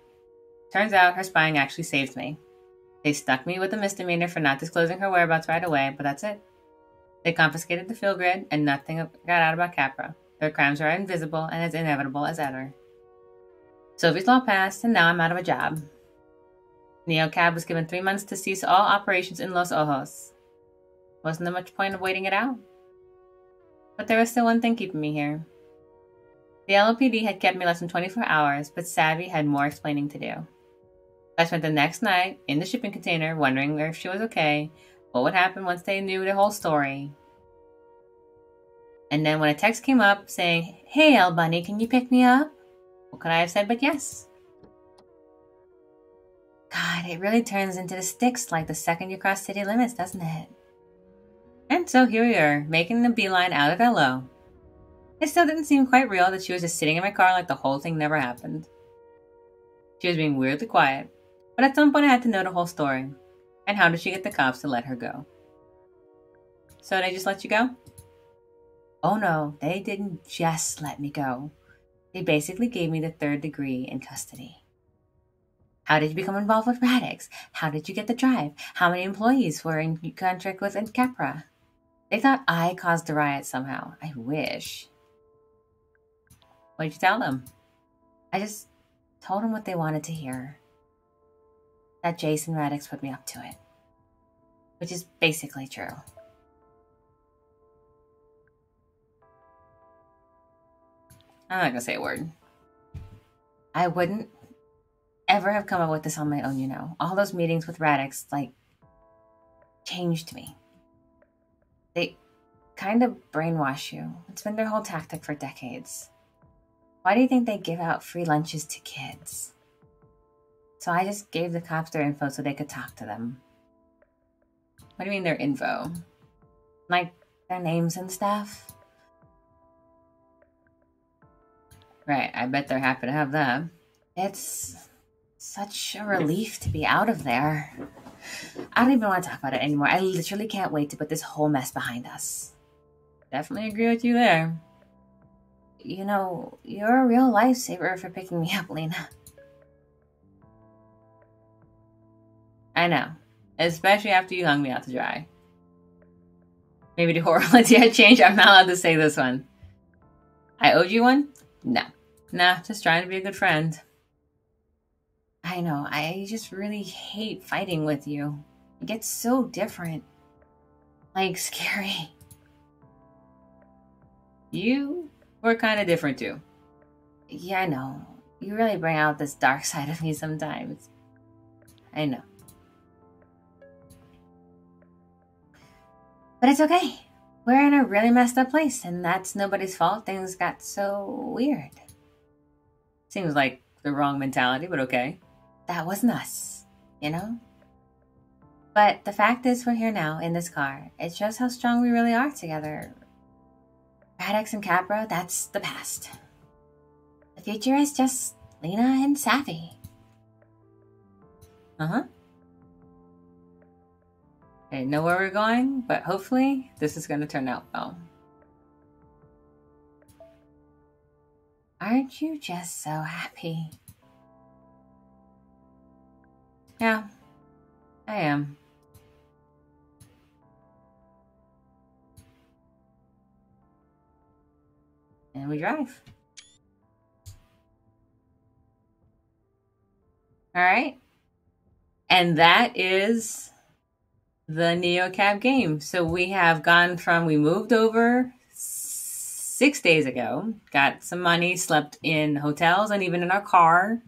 Turns out her spying actually saved me. They stuck me with a misdemeanor for not disclosing her whereabouts right away, but that's it. They confiscated the field grid, and nothing got out about Capra. Their crimes are invisible and as inevitable as ever. Sophie's law passed, and now I'm out of a job. Neo Cab was given 3 months to cease all operations in Los Ojos. Wasn't there much point of waiting it out? But there was still one thing keeping me here. The LOPD had kept me less than 24 hours, but Savvy had more explaining to do. I spent the next night in the shipping container wondering if she was okay, what would happen once they knew the whole story. And then when a text came up saying, "Hey, El Bunny, can you pick me up?" What could I have said but yes? God, it really turns into the sticks like the second you cross city limits, doesn't it? And so here we are, making the beeline out of LO. It still didn't seem quite real that she was just sitting in my car like the whole thing never happened. She was being weirdly quiet, but at some point I had to know the whole story. And how did she get the cops to let her go? So they just let you go? Oh no, they didn't just let me go. They basically gave me the 3rd degree in custody. How did you become involved with Radix? How did you get the drive? How many employees were in contract with Capra? They thought I caused the riot somehow. I wish. What did you tell them? I just told them what they wanted to hear. That Jason Radix put me up to it. Which is basically true. I'm not going to say a word. I wouldn't ever have come up with this on my own, you know. All those meetings with Radix, changed me. They kind of brainwash you. It's been their whole tactic for decades. Why do you think they give out free lunches to kids? So I just gave the cops their info so they could talk to them. What do you mean their info? Like their names and stuff? Right, I bet they're happy to have that. It's such a relief to be out of there. I don't even want to talk about it anymore. I literally can't wait to put this whole mess behind us. Definitely agree with you there. You know, you're a real lifesaver for picking me up, Lina. I know. Especially after you hung me out to dry. Maybe the horrible idea changed. I'm not allowed to say this one. I owed you one? No. Nah, just trying to be a good friend. I know, I just really hate fighting with you. It gets so different. Scary. You were kind of different too. Yeah, I know. You really bring out this dark side of me sometimes. I know. But it's okay. we're in a really messed up place, and that's nobody's fault. Things got so weird. Seems like the wrong mentality, but okay. That wasn't us, you know? But the fact is, we're here now in this car. It shows how strong we really are together. Radix and Capra, that's the past. The future is just Lina and Savvy. I didn't know where we're going, but hopefully this is going to turn out well. Aren't you just so happy? Yeah, I am. And we drive. All right. And that is the NeoCab game. So we have gone from, we moved over 6 days ago, got some money, slept in hotels and even in our car,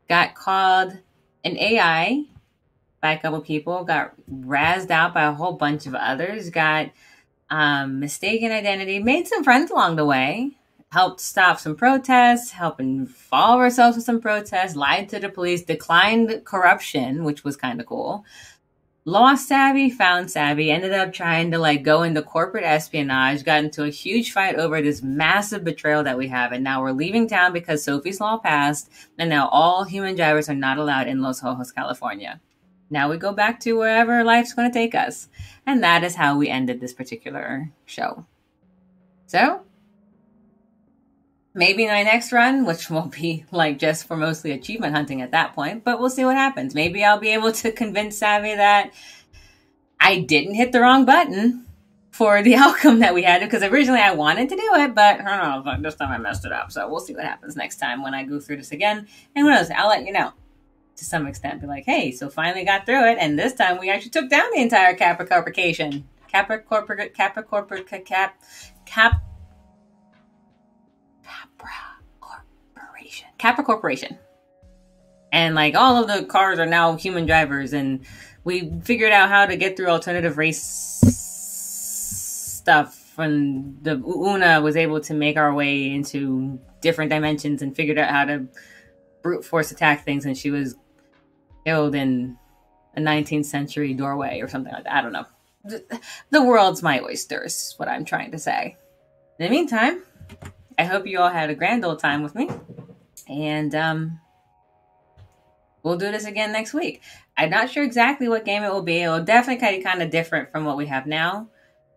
got called an AI by a couple people, got razzed out by a whole bunch of others, got mistaken identity, made some friends along the way, helped stop some protests, helped involve ourselves with some protests, lied to the police, declined corruption, which was kind of cool. Lost Savvy, found Savvy, ended up trying to go into corporate espionage, got into a huge fight over this massive betrayal that we have, and now we're leaving town because Sophie's Law passed, and now all human drivers are not allowed in Los Ojos, California. Now we go back to wherever life's going to take us. And that is how we ended this particular show. So, maybe my next run, which will be just for mostly achievement hunting at that point, but we'll see what happens. Maybe I'll be able to convince Savvy that I didn't hit the wrong button for the outcome that we had, because originally I wanted to do it, but I don't know, this time I messed it up. So we'll see what happens next time when I go through this again. And who knows, I'll let you know. To some extent, be like, hey, so finally got through it, and this time we actually took down the entire Capra Corporation. Capra Corporation. And all of the cars are now human drivers, and we figured out how to get through alternative race stuff, and the Una was able to make our way into different dimensions and figured out how to brute force attack things, and she was killed in a 19th century doorway or something like that. I don't know. The world's my oyster is what I'm trying to say. In the meantime, I hope you all had a grand old time with me, and we'll do this again next week. I'm not sure exactly what game it will be. It will definitely be kind of different from what we have now.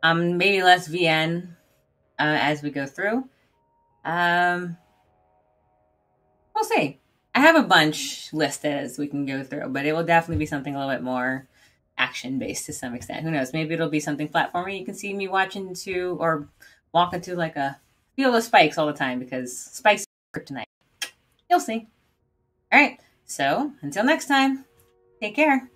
Maybe less VN as we go through. We'll see. I have a bunch listed as we can go through, but it will definitely be something a little bit more action-based to some extent. Who knows? Maybe it'll be something platformy. You can see me watching to or walking to a field of spikes all the time, because spikes are kryptonite. You'll see. All right. So until next time, take care.